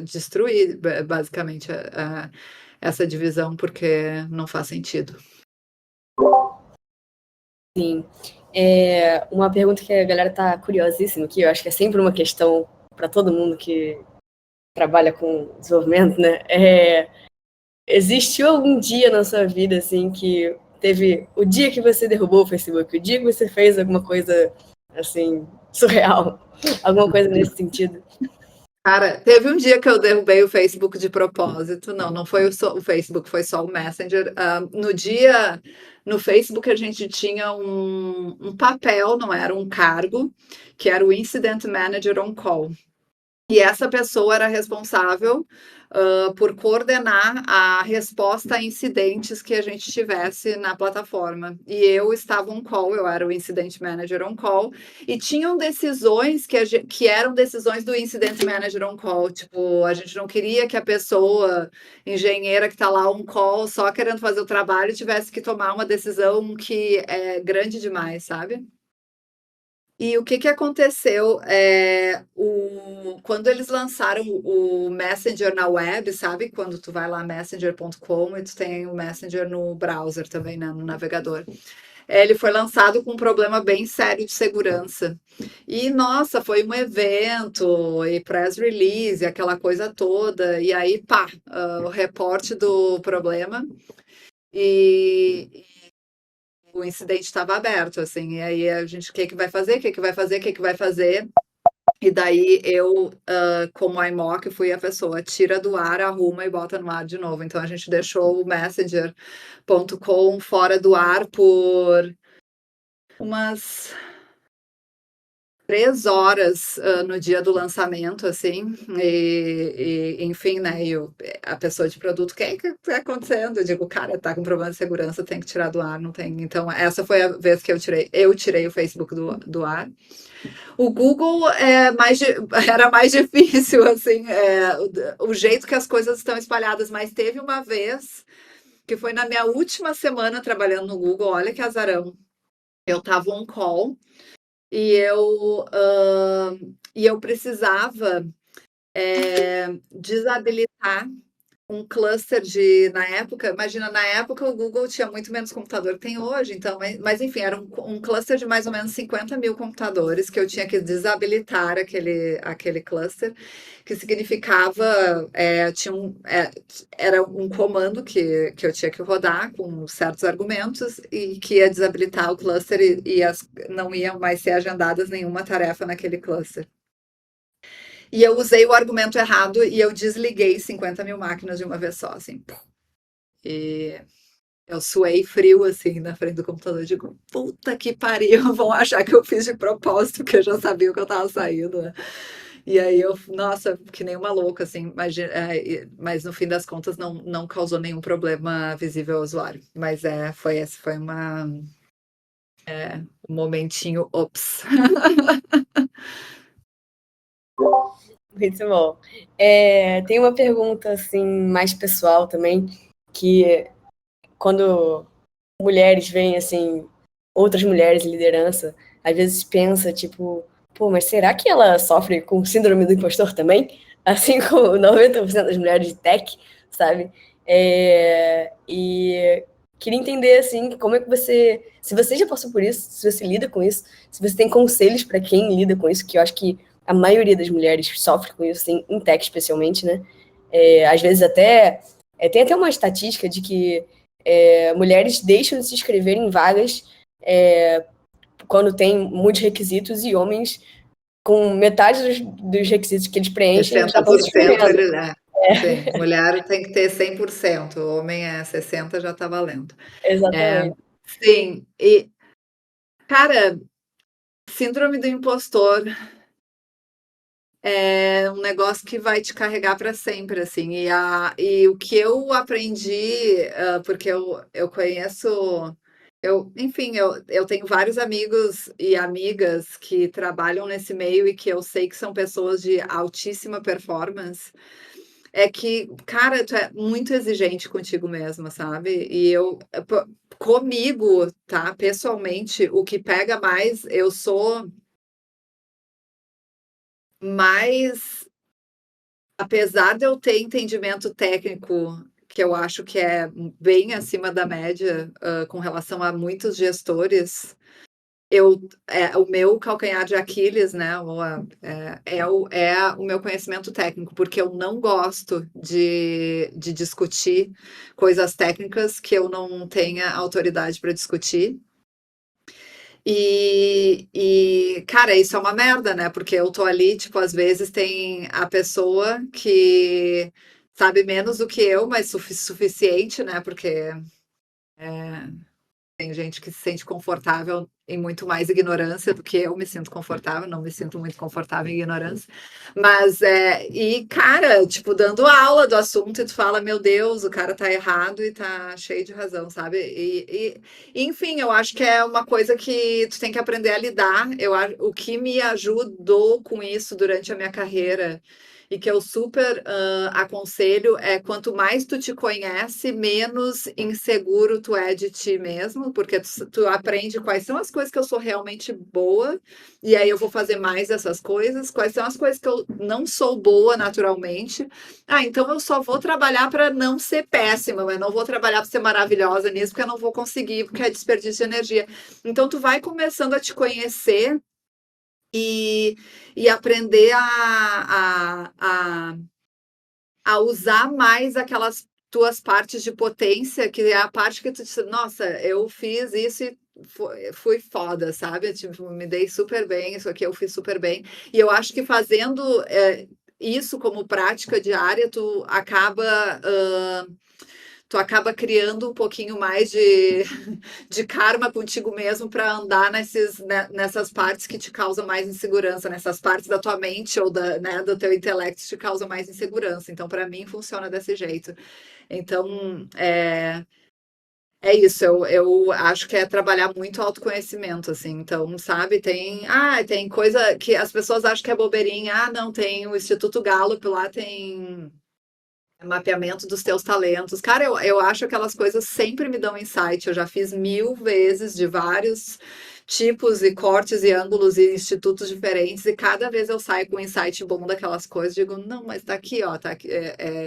destruir, basicamente, essa divisão, porque não faz sentido. Sim. Uma pergunta que a galera tá curiosíssima aqui, eu acho que é sempre uma questão para todo mundo que trabalha com desenvolvimento, né? Existiu algum dia na sua vida, assim, que teve o dia que você derrubou o Facebook, o dia que você fez alguma coisa, assim, surreal, alguma coisa nesse sentido? Cara, teve um dia que eu derrubei o Facebook de propósito. Não foi o Facebook, foi só o Messenger. No Facebook a gente tinha um papel, não era um cargo, que era o Incident Manager on Call. E essa pessoa era responsável por coordenar a resposta a incidentes que a gente tivesse na plataforma. E eu estava on call, eu era o Incident Manager on call, e tinham decisões que eram decisões do Incident Manager on call. Tipo, a gente não queria que a pessoa, engenheira que está lá on call, só querendo fazer o trabalho, tivesse que tomar uma decisão que é grande demais, sabe? E o que que aconteceu? Quando eles lançaram o Messenger na web, sabe? Quando tu vai lá messenger.com e tu tem o Messenger no browser também, né? No navegador. Ele foi lançado com um problema bem sério de segurança. E, nossa, foi um evento, e press release, aquela coisa toda. E aí, pá, o reporte do problema. E o incidente estava aberto, assim, e aí a gente, o que que vai fazer, o que que vai fazer, o que que vai fazer, e daí eu, como IMOC, fui a pessoa, tira do ar, arruma e bota no ar de novo, então a gente deixou o Messenger.com fora do ar por umas 3 horas no dia do lançamento, assim, enfim, né? A pessoa de produto, o que é que tá acontecendo? Eu digo, cara, tá com problema de segurança, tem que tirar do ar, não tem. Então, essa foi a vez que eu tirei o Facebook do ar. O Google era mais difícil, assim, o jeito que as coisas estão espalhadas, mas teve uma vez que foi na minha última semana trabalhando no Google, olha que azarão. Eu tava on call e eu precisava desabilitar um cluster na época, imagina, na época o Google tinha muito menos computador que tem hoje, então, mas enfim, era um cluster de mais ou menos 50 mil computadores que eu tinha que desabilitar aquele cluster, que significava, era um comando que eu tinha que rodar com certos argumentos e que ia desabilitar o cluster e não iam mais ser agendadas nenhuma tarefa naquele cluster. E eu usei o argumento errado e eu desliguei 50 mil máquinas de uma vez só, assim. E eu suei frio, assim, na frente do computador. Eu digo, puta que pariu, vão achar que eu fiz de propósito, porque eu já sabia o que eu tava saindo, né? E aí nossa, que nem uma louca, assim, mas no fim das contas não causou nenhum problema visível ao usuário. Mas foi um momentinho, ops. Muito bom. Tem uma pergunta, assim, mais pessoal também, que quando mulheres veem, assim, outras mulheres em liderança, às vezes pensa, tipo, pô, mas será que ela sofre com síndrome do impostor também? Assim como 90% das mulheres de tech, sabe? E queria entender, assim, como é que se você já passou por isso, se você lida com isso, se você tem conselhos para quem lida com isso, que eu acho que a maioria das mulheres sofre com isso, assim, em tech especialmente, né? Às vezes tem até uma estatística de que mulheres deixam de se inscrever em vagas quando tem muitos requisitos e homens com metade dos requisitos que eles preenchem já estão se 60% inscrevendo. sim, mulher tem que ter 100%, homem é 60%, já tá valendo. Exatamente. Sim, e, cara, síndrome do impostor é um negócio que vai te carregar para sempre, assim. E o que eu aprendi, porque eu conheço, enfim, eu tenho vários amigos e amigas que trabalham nesse meio e que eu sei que são pessoas de altíssima performance. É que, cara, tu é muito exigente contigo mesma, sabe? Comigo, tá? Pessoalmente, o que pega mais, eu sou mais. Apesar de eu ter entendimento técnico, que eu acho que é bem acima da média, com relação a muitos gestores, o meu calcanhar de Aquiles, né, o meu conhecimento técnico, porque eu não gosto de discutir coisas técnicas que eu não tenha autoridade para discutir. Cara, isso é uma merda, né? Porque eu tô ali, tipo, às vezes tem a pessoa que sabe menos do que eu, mas suficiente, né? Porque tem gente que se sente confortável em muito mais ignorância do que eu me sinto confortável, não me sinto muito confortável em ignorância. Mas, e cara, tipo, dando aula do assunto e tu fala, meu Deus, o cara tá errado e tá cheio de razão, sabe? Enfim, eu acho que é uma coisa que tu tem que aprender a lidar. O que me ajudou com isso durante a minha carreira e que eu super aconselho é quanto mais tu te conhece, menos inseguro tu é de ti mesmo, porque tu aprende quais são as coisas que eu sou realmente boa, e aí eu vou fazer mais dessas coisas, quais são as coisas que eu não sou boa naturalmente. Ah, então eu só vou trabalhar para não ser péssima, mas não vou trabalhar para ser maravilhosa nisso, porque eu não vou conseguir, porque é desperdício de energia. Então tu vai começando a te conhecer e, e aprender a usar mais aquelas tuas partes de potência, que é a parte que tu diz, nossa, eu fiz isso e fui foda, sabe? Tipo, me dei super bem, isso aqui eu fiz super bem. E eu acho que fazendo isso como prática diária, tu acaba criando um pouquinho mais de karma contigo mesmo para andar nessas partes que te causam mais insegurança, nessas partes da tua mente ou né, do teu intelecto que te causam mais insegurança. Então, para mim, funciona desse jeito. Então, é isso, eu acho que é trabalhar muito autoconhecimento, assim. Então, sabe, tem coisa que as pessoas acham que é bobeirinha. Ah, não, tem o Instituto Gallup lá, tem mapeamento dos teus talentos. Cara, eu acho que aquelas coisas sempre me dão insight. Eu já fiz 1000 vezes de vários tipos e cortes e ângulos e institutos diferentes, e cada vez eu saio com um insight bom daquelas coisas, digo, não, mas tá aqui, ó, tá aqui,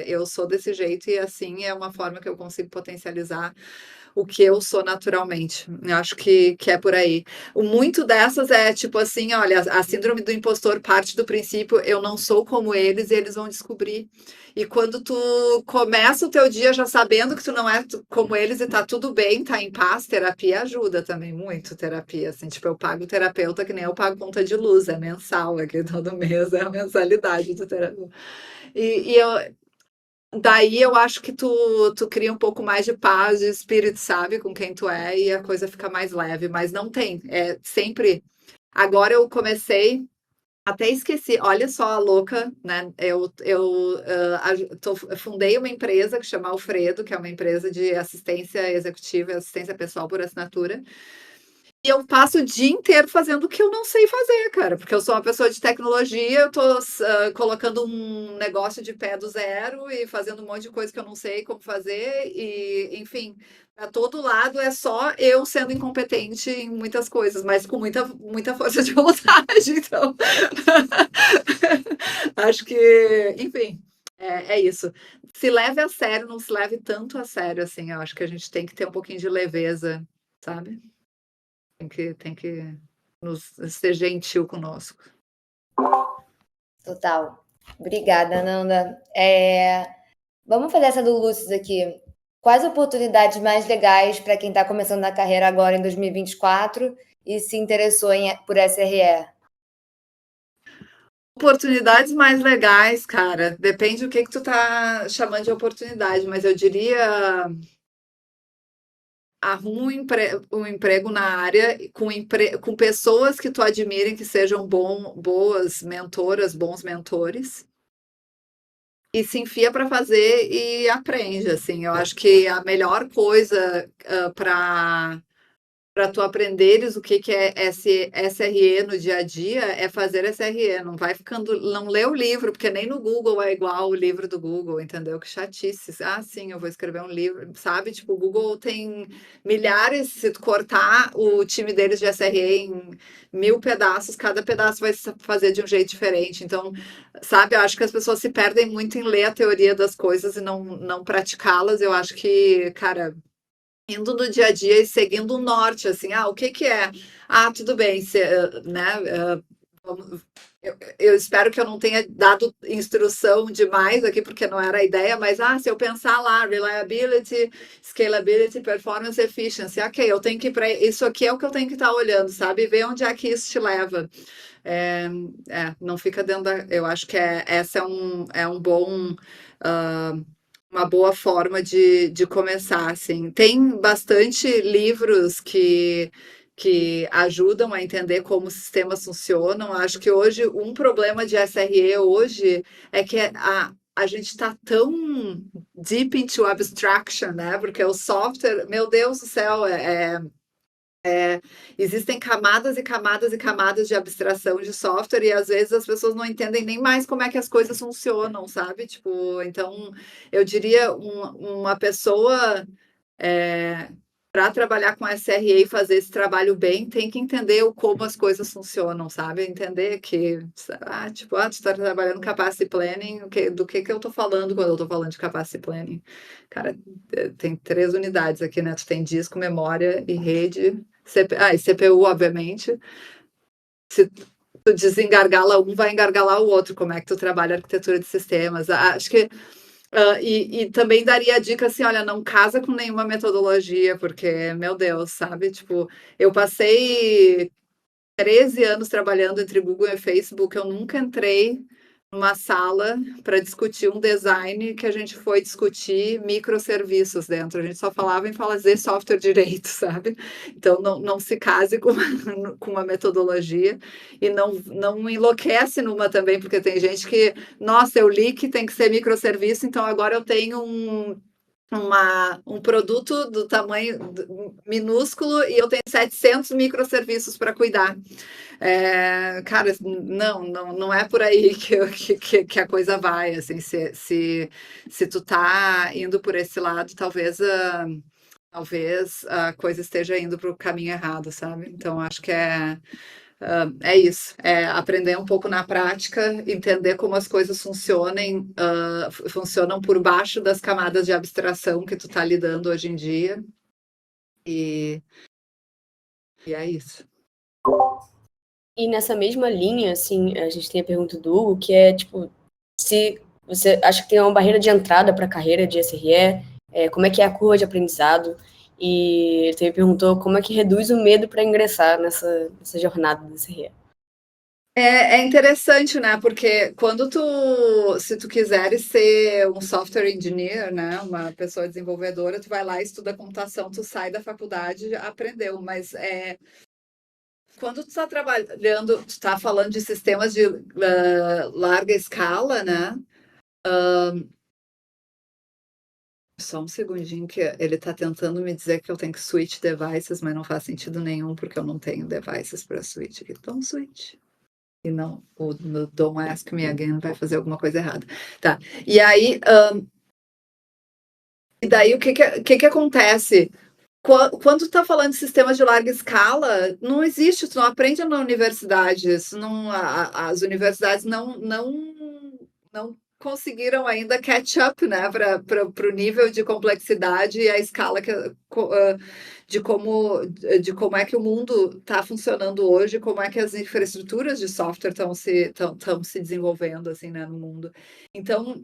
eu sou desse jeito e assim é uma forma que eu consigo potencializar o que eu sou naturalmente. Eu acho que é por aí. O muito dessas é tipo assim, olha, a síndrome do impostor parte do princípio, eu não sou como eles e eles vão descobrir. E quando tu começa o teu dia já sabendo que tu não é como eles e tá tudo bem, tá em paz, terapia ajuda também muito, terapia, assim, tipo, eu pago terapeuta que nem eu pago conta de luz, é mensal, aqui todo mês é a mensalidade do terapeuta. Daí eu acho que tu cria um pouco mais de paz de espírito, sabe, com quem tu é, e a coisa fica mais leve, mas não tem, é sempre. Agora eu comecei, até esqueci, olha só a louca, né? Fundei uma empresa que chama Alfredo, que é uma empresa de assistência executiva e assistência pessoal por assinatura. E eu passo o dia inteiro fazendo o que eu não sei fazer, cara, porque eu sou uma pessoa de tecnologia, eu tô colocando um negócio de pé do zero e fazendo um monte de coisa que eu não sei como fazer, e enfim, a todo lado é só eu sendo incompetente em muitas coisas, mas com muita força de vontade, então. Acho que, enfim, é isso. Se leve a sério, não se leve tanto a sério assim. Eu acho que a gente tem que ter um pouquinho de leveza, sabe? Tem que ser gentil conosco. Total. Obrigada, Nanda. Vamos fazer essa do Lúcio aqui. Quais oportunidades mais legais para quem está começando na carreira agora em 2024 e se interessou por SRE? Oportunidades mais legais, cara. Depende do que tu tá chamando de oportunidade, mas eu diria arruma um emprego na área com pessoas que tu admirem, que sejam boas mentoras, bons mentores, e se enfia para fazer e aprende, assim. Eu acho que a melhor coisa para tu aprenderes o que é SRE no dia a dia é fazer SRE. Não vai ficando, não lê o livro, porque nem no Google é igual o livro do Google, entendeu? Que chatice. Ah, sim, eu vou escrever um livro, sabe? Tipo, o Google tem milhares, se tu cortar o time deles de SRE em 1000 pedaços, cada pedaço vai se fazer de um jeito diferente. Então, sabe, eu acho que as pessoas se perdem muito em ler a teoria das coisas e não praticá-las. Eu acho que, cara, indo no dia a dia e seguindo o norte, assim, o que que é? Ah, tudo bem, né? Eu espero que eu não tenha dado instrução demais aqui, porque não era a ideia, mas se eu pensar lá, reliability, scalability, performance, efficiency, ok, eu tenho que ir para isso aqui é o que eu tenho que estar olhando, sabe? E ver onde é que isso te leva. Não fica dentro da. Eu acho que essa é um bom. Uma boa forma de começar, assim. Tem bastante livros que ajudam a entender como os sistemas funcionam. Acho que hoje um problema de SRE hoje é que a gente está tão deep into abstraction, né? Porque o software, meu Deus do céu, existem camadas e camadas e camadas de abstração de software e às vezes as pessoas não entendem nem mais como é que as coisas funcionam, sabe? Tipo, então eu diria uma pessoa para trabalhar com SRE e fazer esse trabalho bem, tem que entender como as coisas funcionam, sabe? Entender que, tipo, tu está trabalhando capacity planning, do que eu estou falando quando eu estou falando de capacity planning? Cara, tem 3 unidades aqui, né? Tu tem disco, memória e rede, e CPU, obviamente. Se tu desengargala um, vai engargalar o outro. Como é que tu trabalha a arquitetura de sistemas? Acho que e também daria a dica assim, olha, não casa com nenhuma metodologia, porque, meu Deus, sabe? Tipo, eu passei 13 anos trabalhando entre Google e Facebook, eu nunca entrei numa sala para discutir um design que a gente foi discutir microserviços dentro. A gente só falava em fazer software direito, sabe? Então, não se case com uma metodologia e não enlouquece numa também, porque tem gente que, nossa, eu li que tem que ser microserviço, então agora eu tenho um produto do tamanho minúsculo e eu tenho 700 microserviços para cuidar. Cara, não é por aí que a coisa vai, assim, se tu tá indo por esse lado, talvez a coisa esteja indo para o caminho errado, sabe? Então, acho que é isso, aprender um pouco na prática, entender como as coisas funcionam por baixo das camadas de abstração que tu tá lidando hoje em dia, e é isso. E nessa mesma linha, assim, a gente tem a pergunta do Hugo, que é, tipo, se você acha que tem uma barreira de entrada para a carreira de SRE, como é que é a curva de aprendizado? E ele também perguntou como é que reduz o medo para ingressar nessa jornada do SRE. É interessante, né? Porque se tu quiseres ser um software engineer, né? Uma pessoa desenvolvedora, tu vai lá, estuda computação, tu sai da faculdade, aprendeu. Mas quando tu está trabalhando, tu está falando de sistemas de larga escala, né? Só um segundinho que ele está tentando me dizer que eu tenho que switch devices, mas não faz sentido nenhum, porque eu não tenho devices para switch. Então, switch. E não, o Don't Ask Me Again vai fazer alguma coisa errada. Tá. E aí, o que acontece? Quando tu tá falando de sistemas de larga escala, não existe, tu não aprende na universidade. Isso não, as universidades não conseguiram ainda catch up, né, para o nível de complexidade e a escala de como é que o mundo está funcionando hoje, como é que as infraestruturas de software estão se desenvolvendo assim, né, no mundo. Então,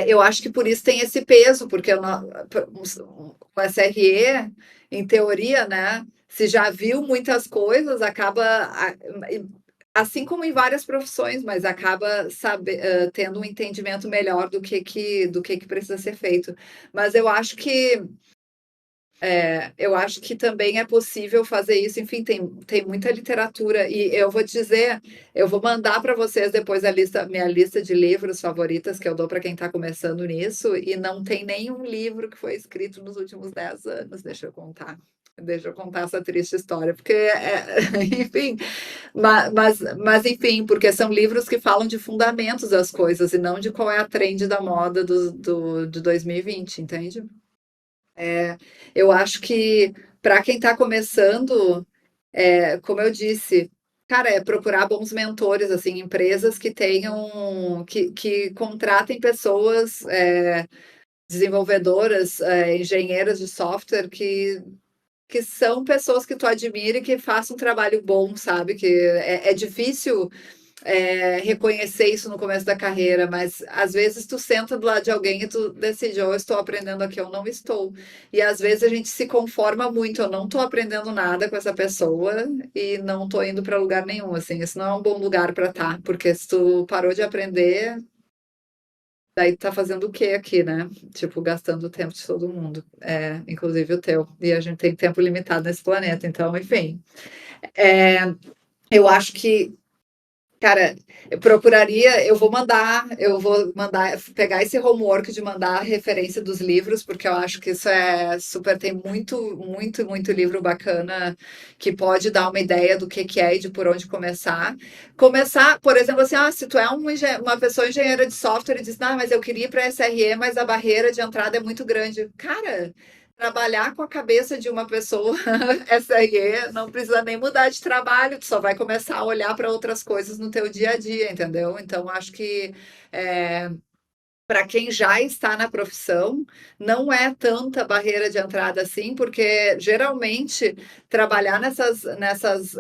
eu acho que por isso tem esse peso, porque o SRE, em teoria, né, se já viu muitas coisas, assim como em várias profissões, mas acaba tendo um entendimento melhor do que precisa ser feito. Mas eu acho que também é possível fazer isso. Enfim, tem muita literatura. E eu vou dizer, eu vou mandar para vocês depois minha lista de livros favoritas que eu dou para quem está começando nisso. E não tem nenhum livro que foi escrito nos últimos 10 anos. Deixa eu contar essa triste história, porque, enfim, mas enfim, porque são livros que falam de fundamentos das coisas e não de qual é a trend da moda de 2020, entende? Eu acho que para quem está começando, como eu disse, cara, procurar bons mentores, assim, empresas que tenham, que contratem pessoas desenvolvedoras, engenheiras de software que são pessoas que tu admira e que façam um trabalho bom, sabe? Que é difícil reconhecer isso no começo da carreira, mas às vezes tu senta do lado de alguém e tu decide, ou eu estou aprendendo aqui, ou não estou. E às vezes a gente se conforma muito, eu não estou aprendendo nada com essa pessoa e não estou indo para lugar nenhum, assim, isso não é um bom lugar para estar, porque se tu parou de aprender, daí tá fazendo o quê aqui, né? Tipo, gastando o tempo de todo mundo, inclusive o teu. E a gente tem tempo limitado nesse planeta, então, enfim. É, eu acho que, cara, eu vou mandar, pegar esse homework de mandar a referência dos livros, porque eu acho que isso é super, tem muito, muito, muito livro bacana que pode dar uma ideia do que é e de por onde começar. Começar, por exemplo, assim, se tu é uma pessoa engenheira de software e diz, mas eu queria ir para SRE, mas a barreira de entrada é muito grande. Cara, trabalhar com a cabeça de uma pessoa SRE não precisa nem mudar de trabalho, tu só vai começar a olhar para outras coisas no teu dia a dia, entendeu? Então, acho que para quem já está na profissão, não é tanta barreira de entrada assim, porque geralmente trabalhar nessas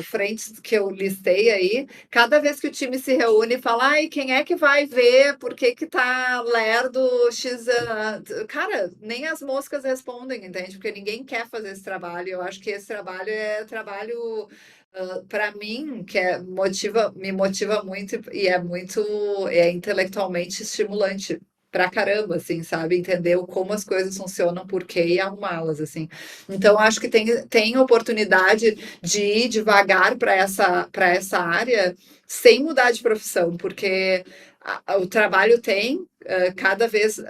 frentes que eu listei aí, cada vez que o time se reúne e fala, ai, quem é que vai ver, por que que tá lerdo X. Cara, nem as moscas respondem, entende? Porque ninguém quer fazer esse trabalho. Eu acho que esse trabalho é trabalho para mim, me motiva muito e é intelectualmente estimulante pra caramba, assim, sabe? Entender como as coisas funcionam, por quê e arrumá-las, assim. Então, acho que tem oportunidade de ir devagar para essa área sem mudar de profissão, porque o trabalho tem cada vez.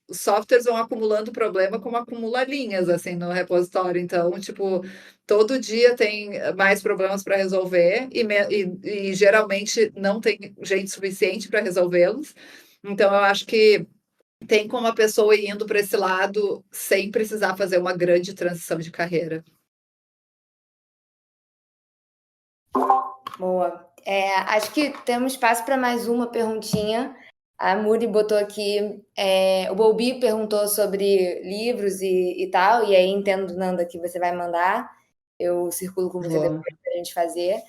Os softwares vão acumulando problema como acumula linhas, assim, no repositório. Então, tipo, todo dia tem mais problemas para resolver e geralmente não tem gente suficiente para resolvê-los. Então, eu acho que tem como a pessoa ir indo para esse lado sem precisar fazer uma grande transição de carreira. Boa. Acho que temos espaço para mais uma perguntinha. A Muri botou aqui, o Bolbi perguntou sobre livros e tal, e aí entendo, Nanda, que você vai mandar. Eu circulo com você Boa. depois pra gente fazer.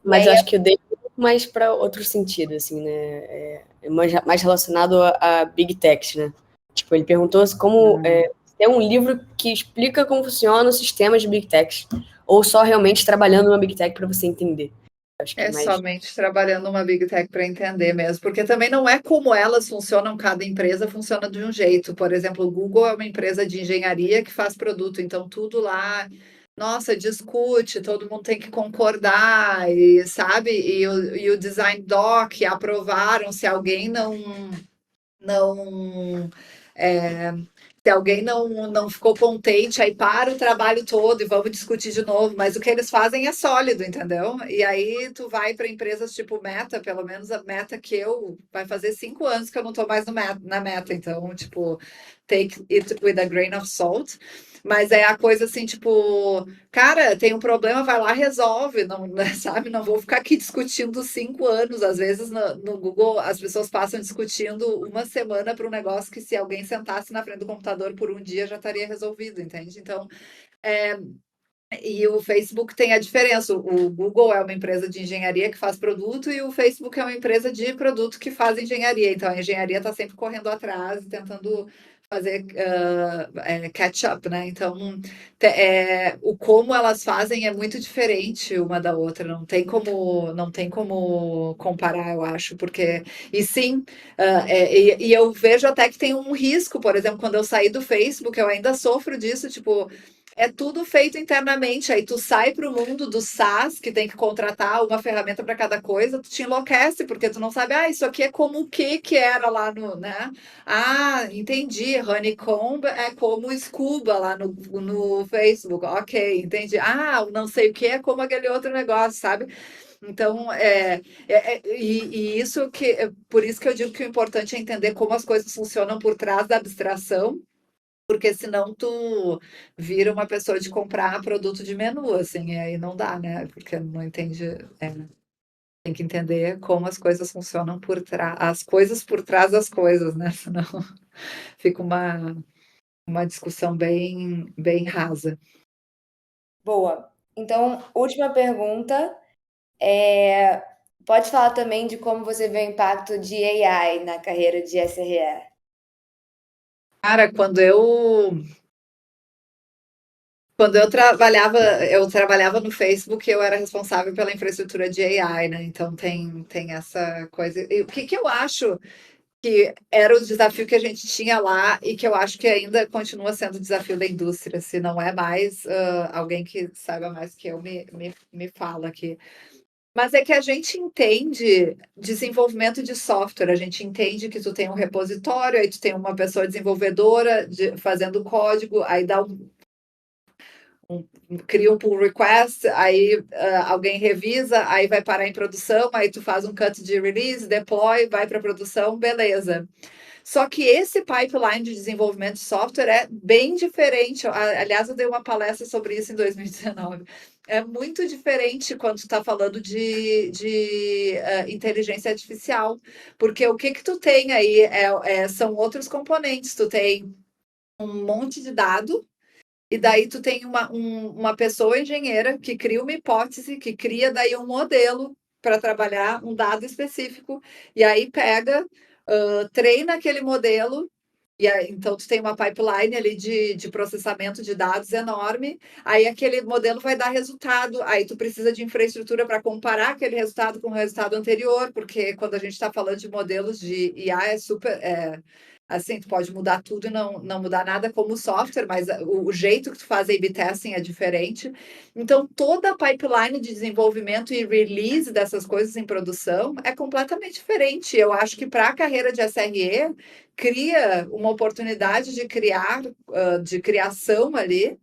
Mas aí, eu acho que eu dei mais para outro sentido, assim, né? Mais relacionado a Big Techs, né? Tipo, ele perguntou como tem um livro que explica como funciona o sistema de Big Techs, ou só realmente trabalhando numa Big Tech para você entender. Acho que É mais. somente trabalhando uma Big Tech para entender mesmo, porque também não é como elas funcionam, cada empresa funciona de um jeito. Por exemplo, o Google é uma empresa de engenharia que faz produto, então tudo lá, nossa, discute, todo mundo tem que concordar, e sabe? E o Design Doc aprovaram, não é, se alguém não ficou contente, aí para o trabalho todo e vamos discutir de novo. Mas o que eles fazem é sólido, entendeu? E aí tu vai para empresas tipo Meta, pelo menos a Meta vai fazer 5 anos que eu não estou mais na Meta. Então, tipo, take it with a grain of salt. Mas é a coisa assim, tipo, cara, tem um problema, vai lá, resolve, não, sabe? Não vou ficar aqui discutindo 5 anos. Às vezes no Google as pessoas passam discutindo uma semana para um negócio que se alguém sentasse na frente do computador por um dia já estaria resolvido, entende? Então, e o Facebook tem a diferença. O Google é uma empresa de engenharia que faz produto e o Facebook é uma empresa de produto que faz engenharia. Então, a engenharia está sempre correndo atrás e tentando fazer catch up, né? Então, o como elas fazem é muito diferente uma da outra. Não tem como comparar, eu acho, porque e sim, e eu vejo até que tem um risco, por exemplo, quando eu saí do Facebook, eu ainda sofro disso, tipo, é tudo feito internamente. Aí tu sai para o mundo do SaaS, que tem que contratar uma ferramenta para cada coisa, tu te enlouquece, porque tu não sabe, isso aqui é como o que era lá no, né? Entendi. Honeycomb é como o Scuba lá no Facebook. Ok, entendi. Não sei o que é como aquele outro negócio, sabe? Então, e isso por isso que eu digo que o importante é entender como as coisas funcionam por trás da abstração, porque senão tu vira uma pessoa de comprar produto de menu, assim, e aí não dá, né? Porque não entende. Tem que entender como as coisas funcionam por trás, as coisas por trás das coisas, né? Senão fica uma discussão bem, bem rasa. boa. Então, última pergunta. Pode falar também de como você vê o impacto de AI na carreira de SRE. Cara, eu trabalhava no Facebook, eu era responsável pela infraestrutura de AI, né? Então tem essa coisa. E o que eu acho que era o desafio que a gente tinha lá e que eu acho que ainda continua sendo o desafio da indústria, se não é mais, alguém que saiba mais que eu me fala aqui. Mas é que a gente entende desenvolvimento de software, a gente entende que tu tem um repositório, aí tu tem uma pessoa desenvolvedora fazendo código, aí dá cria um pull request, aí alguém revisa, aí vai parar em produção, aí tu faz um cut de release, deploy, vai para produção, beleza. Só que esse pipeline de desenvolvimento de software é bem diferente. Aliás, eu dei uma palestra sobre isso em 2019. É muito diferente quando tu está falando de inteligência artificial, porque o que tu tem aí são outros componentes. Tu tem um monte de dado, e daí tu tem uma pessoa engenheira que cria uma hipótese, que cria daí um modelo para trabalhar um dado específico, e aí pega, treina aquele modelo, e aí, então tu tem uma pipeline ali de processamento de dados enorme, aí aquele modelo vai dar resultado, aí tu precisa de infraestrutura para comparar aquele resultado com o resultado anterior, porque quando a gente está falando de modelos de IA é super. Assim, tu pode mudar tudo e não mudar nada como software, mas o jeito que tu faz A/B testing é diferente. Então, toda a pipeline de desenvolvimento e release dessas coisas em produção é completamente diferente. Eu acho que para a carreira de SRE, cria uma oportunidade de criar, de criação ali,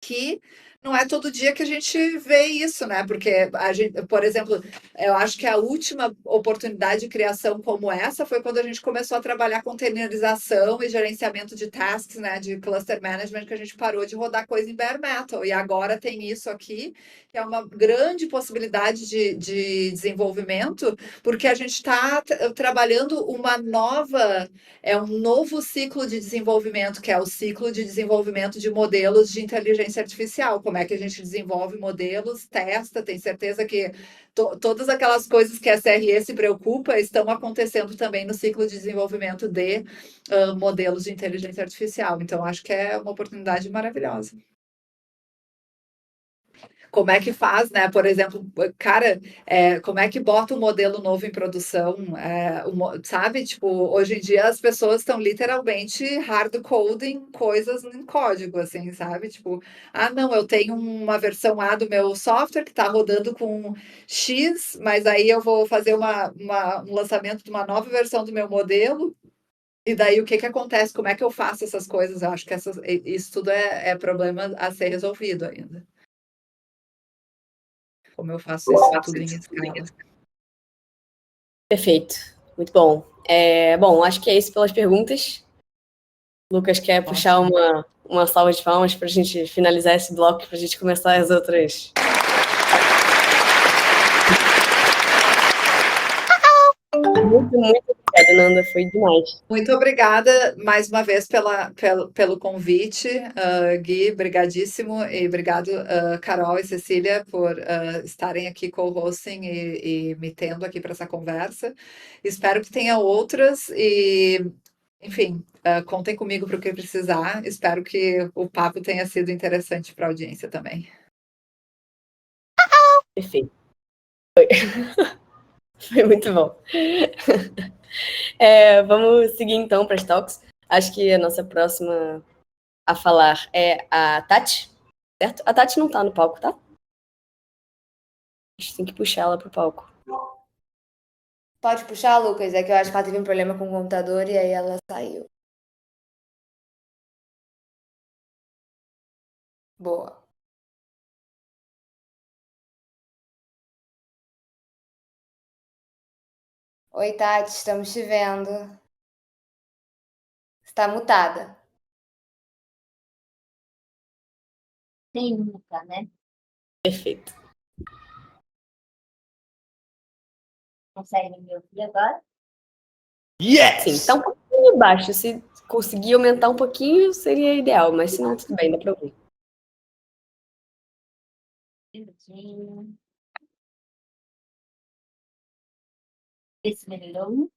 que não é todo dia que a gente vê isso, né? Porque a gente, por exemplo, eu acho que a última oportunidade de criação como essa foi quando a gente começou a trabalhar containerização e gerenciamento de tasks, né? De cluster management, que a gente parou de rodar coisa em bare metal. E agora tem isso aqui, que é uma grande possibilidade de desenvolvimento, porque a gente está trabalhando um novo ciclo de desenvolvimento, que é o ciclo de desenvolvimento de modelos de inteligência artificial. Como é que a gente desenvolve modelos, testa, tem certeza que todas aquelas coisas que a SRE se preocupa estão acontecendo também no ciclo de desenvolvimento de modelos de inteligência artificial. Então, acho que é uma oportunidade maravilhosa. Como é que faz, né? Por exemplo, cara, como é que bota um modelo novo em produção? Sabe? Tipo, hoje em dia as pessoas estão literalmente hard coding coisas em código, assim, sabe? Tipo, não, eu tenho uma versão A do meu software que está rodando com X, mas aí eu vou fazer um lançamento de uma nova versão do meu modelo. E daí o que que acontece? Como é que eu faço essas coisas? Eu acho que isso tudo é problema a ser resolvido ainda. Como eu faço isso tudo em escala. Perfeito. Muito bom. Bom, acho que é isso pelas perguntas. Lucas quer puxar uma salva de palmas para a gente finalizar esse bloco, para a gente começar as outras. Muito obrigada, Nanda. Foi demais. Muito obrigada mais uma vez pelo convite, Gui, brigadíssimo, e obrigado, Carol e Cecília, por estarem aqui co-hosting e me tendo aqui para essa conversa. Espero que tenha outras e, enfim, contem comigo para o que precisar. Espero que o papo tenha sido interessante para a audiência também. Perfeito. Foi muito bom. Vamos seguir então para as talks. Acho que a nossa próxima a falar é a Tati, certo? A Tati não tá no palco, tá? A gente tem que puxar ela pro palco. Pode puxar, Lucas? É que eu acho que ela teve um problema com o computador e aí ela saiu. Boa. Oi, Tati, estamos te vendo. Está mutada. Tem muita, né? Perfeito. Consegue me ouvir agora? Sim, tá um pouquinho baixo. Se conseguir aumentar um pouquinho, seria ideal, mas se não, tudo bem, dá pra ouvir. Minutinho. Esse melhorou?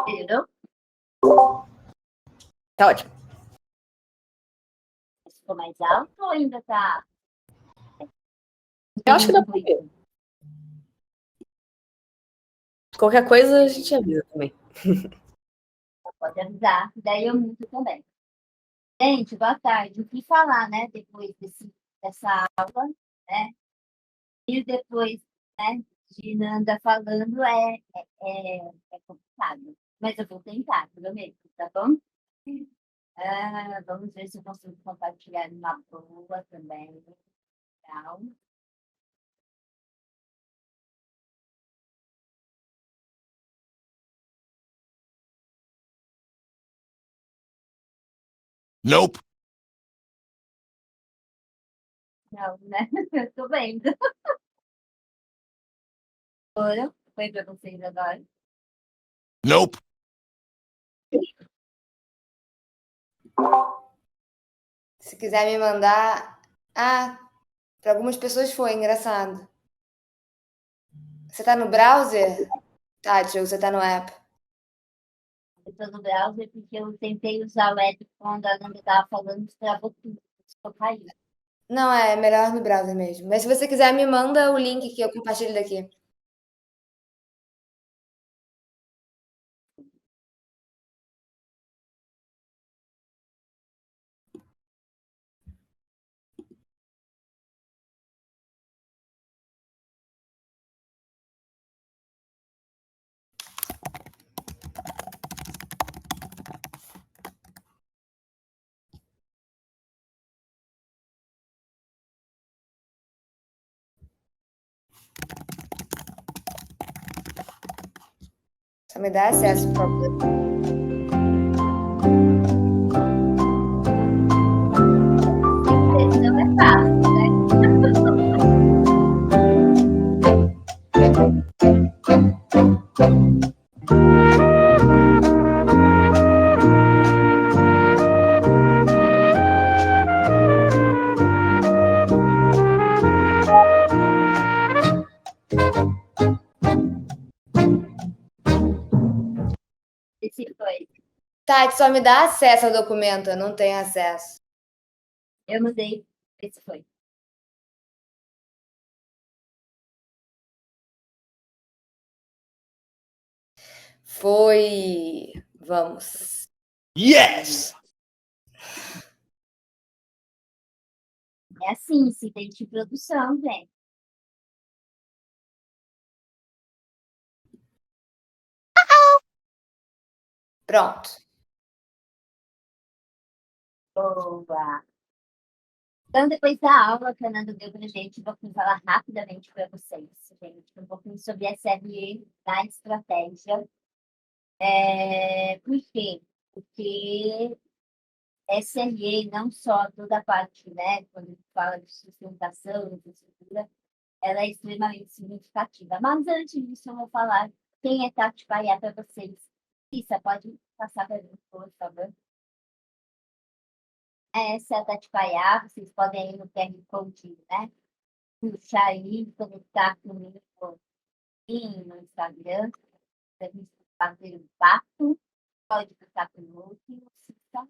Melhorou? Tá ótimo. Ficou mais alto ou ainda tá? Eu acho que dá pra ver. Qualquer coisa a gente avisa também. Pode avisar, daí eu mudo também. Gente, boa tarde. O que falar, né, depois dessa aula, né? E depois, né, de Nanda falando é complicado. Mas eu vou tentar, prometo, tá bom? Vamos ver se eu consigo compartilhar uma boa também. Legal. Nope. Não, né? Eu tô vendo. Foram? Foi para vocês agora? Nope. Se quiser me mandar. Ah, para algumas pessoas foi engraçado. Você tá no browser, Tati, ou você tá no app? Eu tô no browser porque eu tentei usar o app quando a Nanda tava falando, travou tudo. Ficou caindo. Não, é melhor no browser mesmo. Mas se você quiser, me manda o link que eu compartilho daqui. Só me dá acesso, por favor. Não é fácil, né? Esse foi. Tati, só me dá acesso ao documento, eu não tenho acesso. Eu mudei. Esse foi. Foi. Vamos. Yes. É assim, se tem de produção, gente. Pronto. Boa. Então, depois da aula que a Nanda deu pra gente, vou falar rapidamente para vocês, gente, um pouquinho sobre SRE na estratégia. Por quê? Porque SRE, não só toda a parte, né, quando a gente fala de sustentação, infraestrutura, ela é extremamente significativa. Mas antes disso, eu vou falar quem é Tati Paiá para vocês. Cissa, pode passar para mim, por favor. Essa é a Tati Paiá, vocês podem ir no QR Code, né? Puxar aí, conectar comigo no Instagram, para a gente bater um papo. Pode passar pelo outro, Cissa.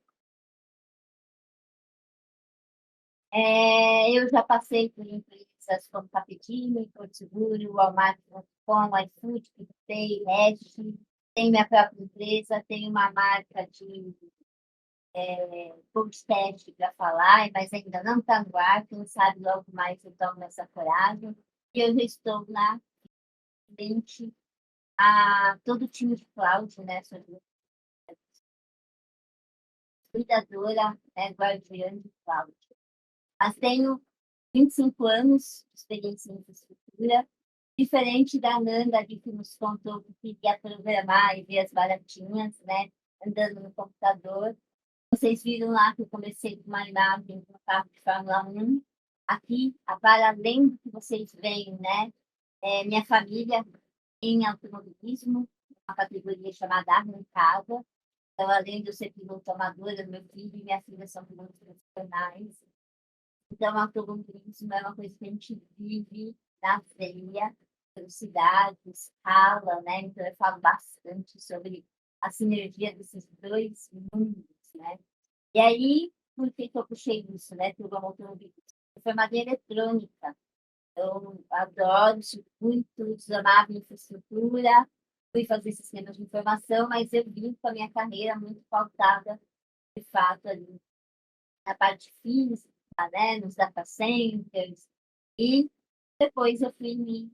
Eu já passei por empresas como Capedinho, Porto Seguro, Walmart.com, iFood, PicPay, Hash. Tenho minha própria empresa, tenho uma marca de podcast para falar, mas ainda não está no ar. Quem sabe logo mais eu tomo essa coragem. E eu já estou na frente a todo o time de cloud, né? Sou cuidadora, né, guardiã de cloud. Mas tenho 25 anos de experiência em infraestrutura, diferente da Nanda ali que nos contou que queria programar e ver as baratinhas, né, andando no computador. Vocês viram lá que eu comecei com uma imagem do carro de Fórmula 1. Aqui, para além do que vocês veem, né, minha família em automobilismo, uma categoria chamada arrancada. Então, além de eu ser piloto amadora, meu filho e minha filha são pilotos profissionais. Então, automobilismo é uma coisa que a gente vive na veia, velocidade, escala, né? Então, eu falo bastante sobre a sinergia desses dois mundos, né? E aí, por que eu puxei isso, né? Porque eu enfermaria eletrônica. Eu adoro circuitos, amava infraestrutura, fui fazer sistemas de informação, mas eu vim com a minha carreira muito pautada, de fato, ali na parte física, né? Nos data centers. E depois eu fui me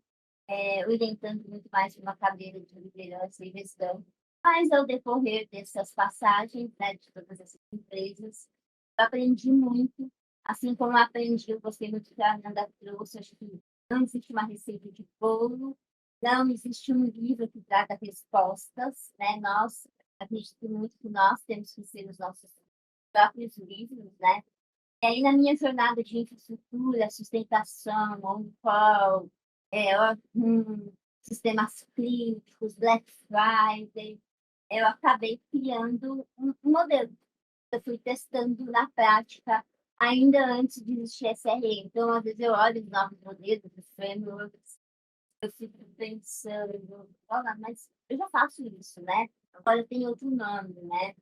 orientando muito mais para uma cadeira de liderança e gestão. Mas ao decorrer dessas passagens, né, de todas essas empresas, eu aprendi muito. Assim como eu aprendi, eu gostei muito que a Ananda trouxe, acho que não existe uma receita de bolo, não existe um livro que traga respostas, né? Nós, acredito muito que nós temos que ser os nossos próprios livros, né? E aí, na minha jornada de infraestrutura, sustentação, on-call, sistemas críticos, Black Friday, eu acabei criando um modelo. Eu fui testando na prática ainda antes de existir SRE. Então, às vezes, eu olho os novos modelos, os frameworks, eu fico pensando, olha, mas eu já faço isso, né? Agora tem outro nome, né?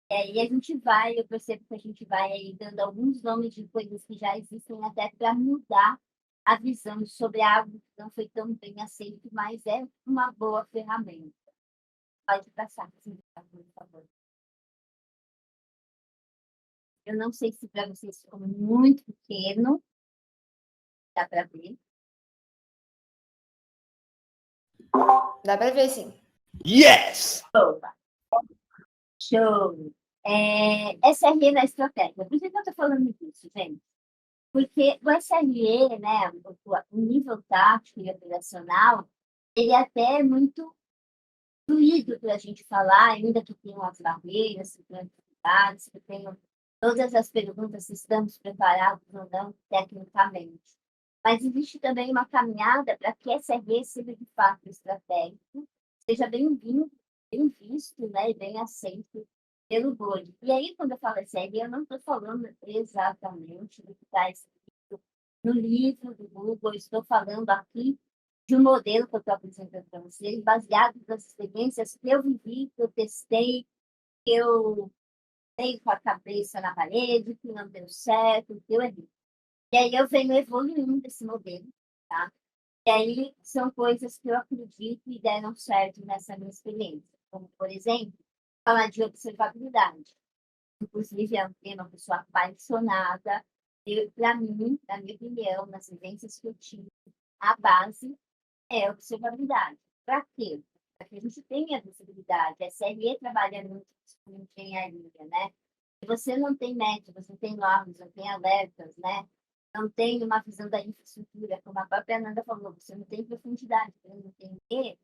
E a gente vai, eu percebo que a gente vai aí dando alguns nomes de coisas que já existem até para mudar a visão sobre algo que não foi tão bem aceito, mas é uma boa ferramenta. Pode passar, por favor. Eu não sei se para vocês ficou muito pequeno, dá para ver. Dá para ver, sim. Yes! Opa, show! SRE na estratégia. Por que eu estou falando disso, gente? Porque o SRE, né, o nível tático e operacional, ele até é muito fluido para a gente falar, ainda que tenham as barreiras, que tenham dificuldades, que tenham todas as perguntas se estamos preparados ou não tecnicamente. Mas existe também uma caminhada para que SRE seja de fato estratégico, seja bem-vindo, bem visto, né, e bem aceito pelo board. E aí, quando eu falo SRE, eu não estou falando exatamente do que está escrito no livro do Google, estou falando aqui de um modelo que eu estou apresentando para vocês, baseado nas experiências que eu vivi, que eu testei, que eu dei com a cabeça na parede, que não deu certo, que eu errei. E aí eu venho evoluindo esse modelo, tá? E aí são coisas que eu acredito e deram certo nessa minha experiência. Como, por exemplo, falar de observabilidade. Inclusive, é um tema que eu sou apaixonada. Para mim, na minha opinião, nas vivências que eu tive, a base é observabilidade. Para quê? Para que a gente tenha visibilidade. A SRE trabalha muito com engenharia, né? E você não tem média, você não tem normas, não tem alertas, né? Não tem uma visão da infraestrutura, como a própria Ananda falou, você não tem profundidade para entender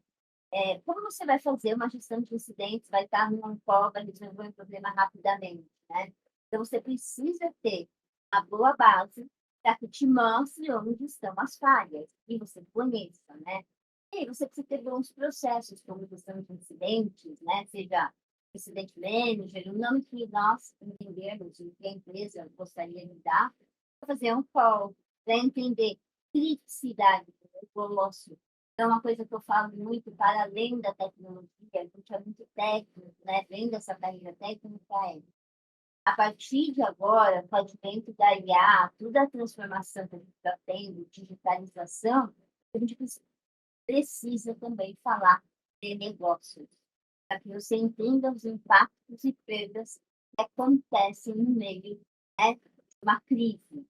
como você vai fazer uma gestão de incidentes, vai estar num call, vai resolver um problema rapidamente, né? Então, você precisa ter uma boa base para que te mostre onde estão as falhas e você conheça, né? E aí você precisa ter bons processos, como gestão de incidentes, né? Seja incident manager, o nome que nós entendemos e que a empresa gostaria de dar, para fazer um call, para entender criticidade do negócio. É uma coisa que eu falo muito, para além da tecnologia, a gente é muito técnico, né? Vem dessa carreira técnica, a partir de agora, com o advento da IA, toda a transformação que a gente está tendo, digitalização, a gente precisa também falar de negócios, para que você entenda os impactos e perdas que acontecem no meio, né, de uma crise.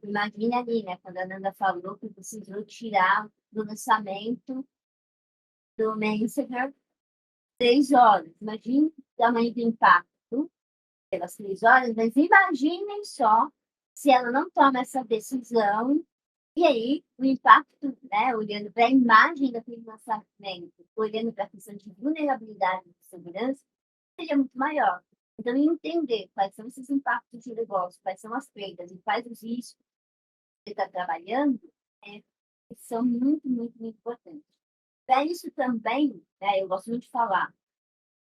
Imagine ali, né, quando a Nanda falou que precisou tirar do lançamento do Messenger 3 horas. Imagine o tamanho do impacto pelas 3 horas, mas imaginem só se ela não toma essa decisão, e aí o impacto, né, olhando para a imagem daquele lançamento, olhando para a questão de vulnerabilidade de segurança, seria muito maior. Então, entender quais são esses impactos de negócio, quais são as perdas e quais os riscos que você está trabalhando, são muito, muito, muito importantes. Para isso também, né, eu gosto muito de falar,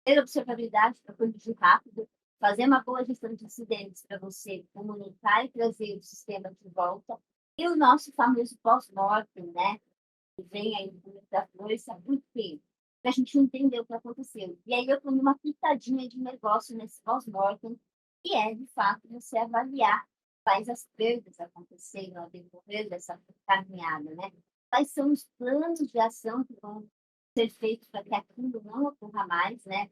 ter observabilidade para corrigir rápido, fazer uma boa gestão de incidentes para você comunicar e trazer o sistema de volta, e o nosso famoso pós-mortem, né, que vem aí com muita força, por quê? para a gente entender o que aconteceu. E aí eu ponho uma pitadinha de negócio nesse pós-mortem, que é, de fato, você avaliar quais as perdas aconteceram ao decorrer dessa caminhada, né? Quais são os planos de ação que vão ser feitos para que aquilo não ocorra mais, né?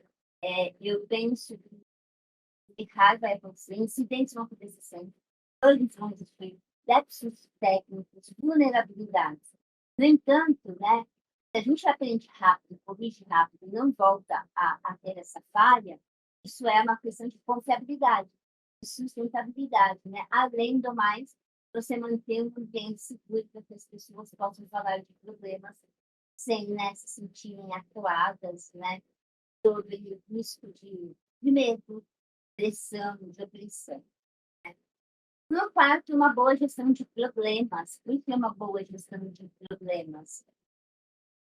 Eu penso que raiva vai acontecer, incidentes vão acontecer sempre, eles vão existir, déficits técnicos, vulnerabilidades. No entanto, né, se a gente aprende rápido, corrige rápido e não volta a ter essa falha, isso é uma questão de confiabilidade, de sustentabilidade, né? Além do mais, você manter um ambiente seguro para que as pessoas possam falar de problemas sem, né, se sentirem acuadas, né, sobre o risco de medo, pressão, de opressão. No quarto, uma boa gestão de problemas. Por que uma boa gestão de problemas?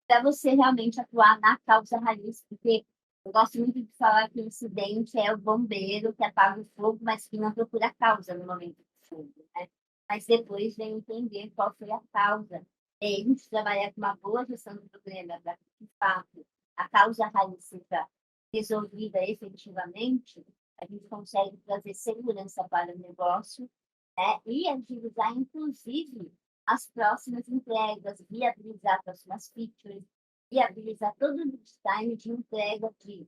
Para você realmente atuar na causa raiz, porque eu gosto muito de falar que o incidente é o bombeiro que apaga o fogo, mas que não procura a causa no momento do fogo, né? Mas depois vem entender qual foi a causa. E aí a gente trabalhar com uma boa gestão do problema para que, de fato, a causa raiz seja resolvida efetivamente, a gente consegue trazer segurança para o negócio, né? E agilizar, inclusive, as próximas entregas, viabilizar próximas features, viabilizar todo o time de entrega de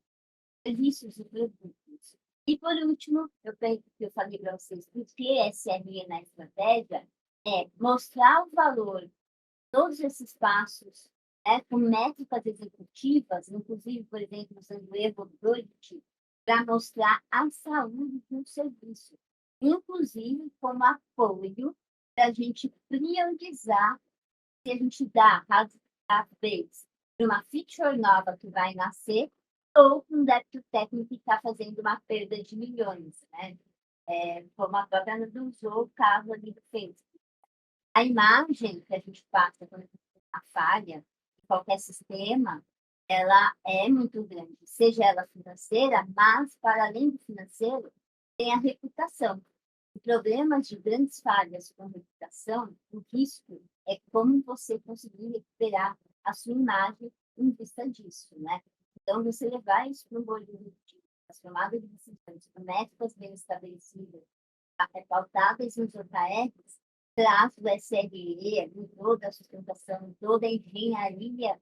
serviços e produtos. E, por último, eu penso que eu falei para vocês, o que é SRE na estratégia é mostrar o valor de todos esses passos, com métricas executivas, inclusive, por exemplo, usando o Evo Project, para mostrar a saúde do serviço, inclusive como apoio para a gente priorizar se a gente dá a vez para uma feature nova que vai nascer ou para um débito técnico que está fazendo uma perda de milhões, né? Como a própria Ana usou o caso ali do Facebook. A imagem que a gente passa quando tem uma falha em qualquer sistema, ela é muito grande, seja ela financeira, mas, para além do financeiro, tem a reputação. O problema de grandes falhas com reputação, o risco é como você conseguir recuperar a sua imagem em vista disso, né? Então, você levar isso para um board de tomada de decisões com métricas bem estabelecidas, pautadas nos OKRs, traz o SRE, toda a sustentação, toda a engenharia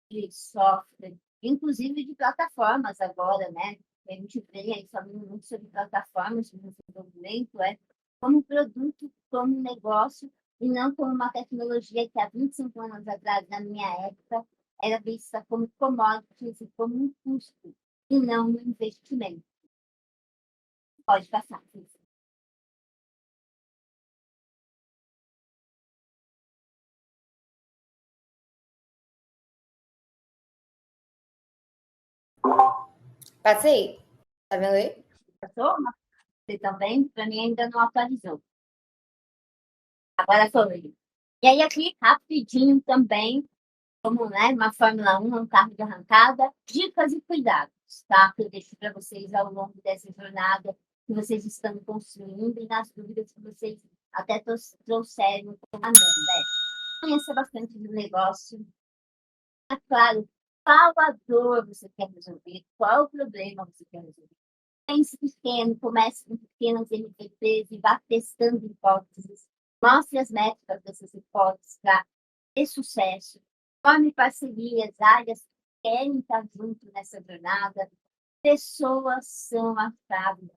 de software, inclusive de plataformas agora, né? A gente vem aí falando muito sobre plataformas de desenvolvimento, como produto, como negócio, e não como uma tecnologia que há 25 anos atrás, na minha época, era vista como commodities e como um custo, e não um investimento. Pode passar. Passei. Tá vendo aí? Passou? Você também? Para mim ainda não atualizou. Agora foi. E aí aqui, rapidinho também, como, né, uma Fórmula 1, um carro de arrancada, dicas e cuidados, tá? Que eu deixo para vocês ao longo dessa jornada que vocês estão construindo e nas dúvidas que vocês até trouxeram com a Amanda. Conhecer bastante do negócio. É claro, qual a dor você quer resolver, qual o problema você quer resolver. Pense pequeno, comece com pequenas MVPs e vá testando hipóteses. Mostre as métricas dessas hipóteses para ter sucesso. Forme parcerias, áreas que querem estar junto nessa jornada. Pessoas são a chave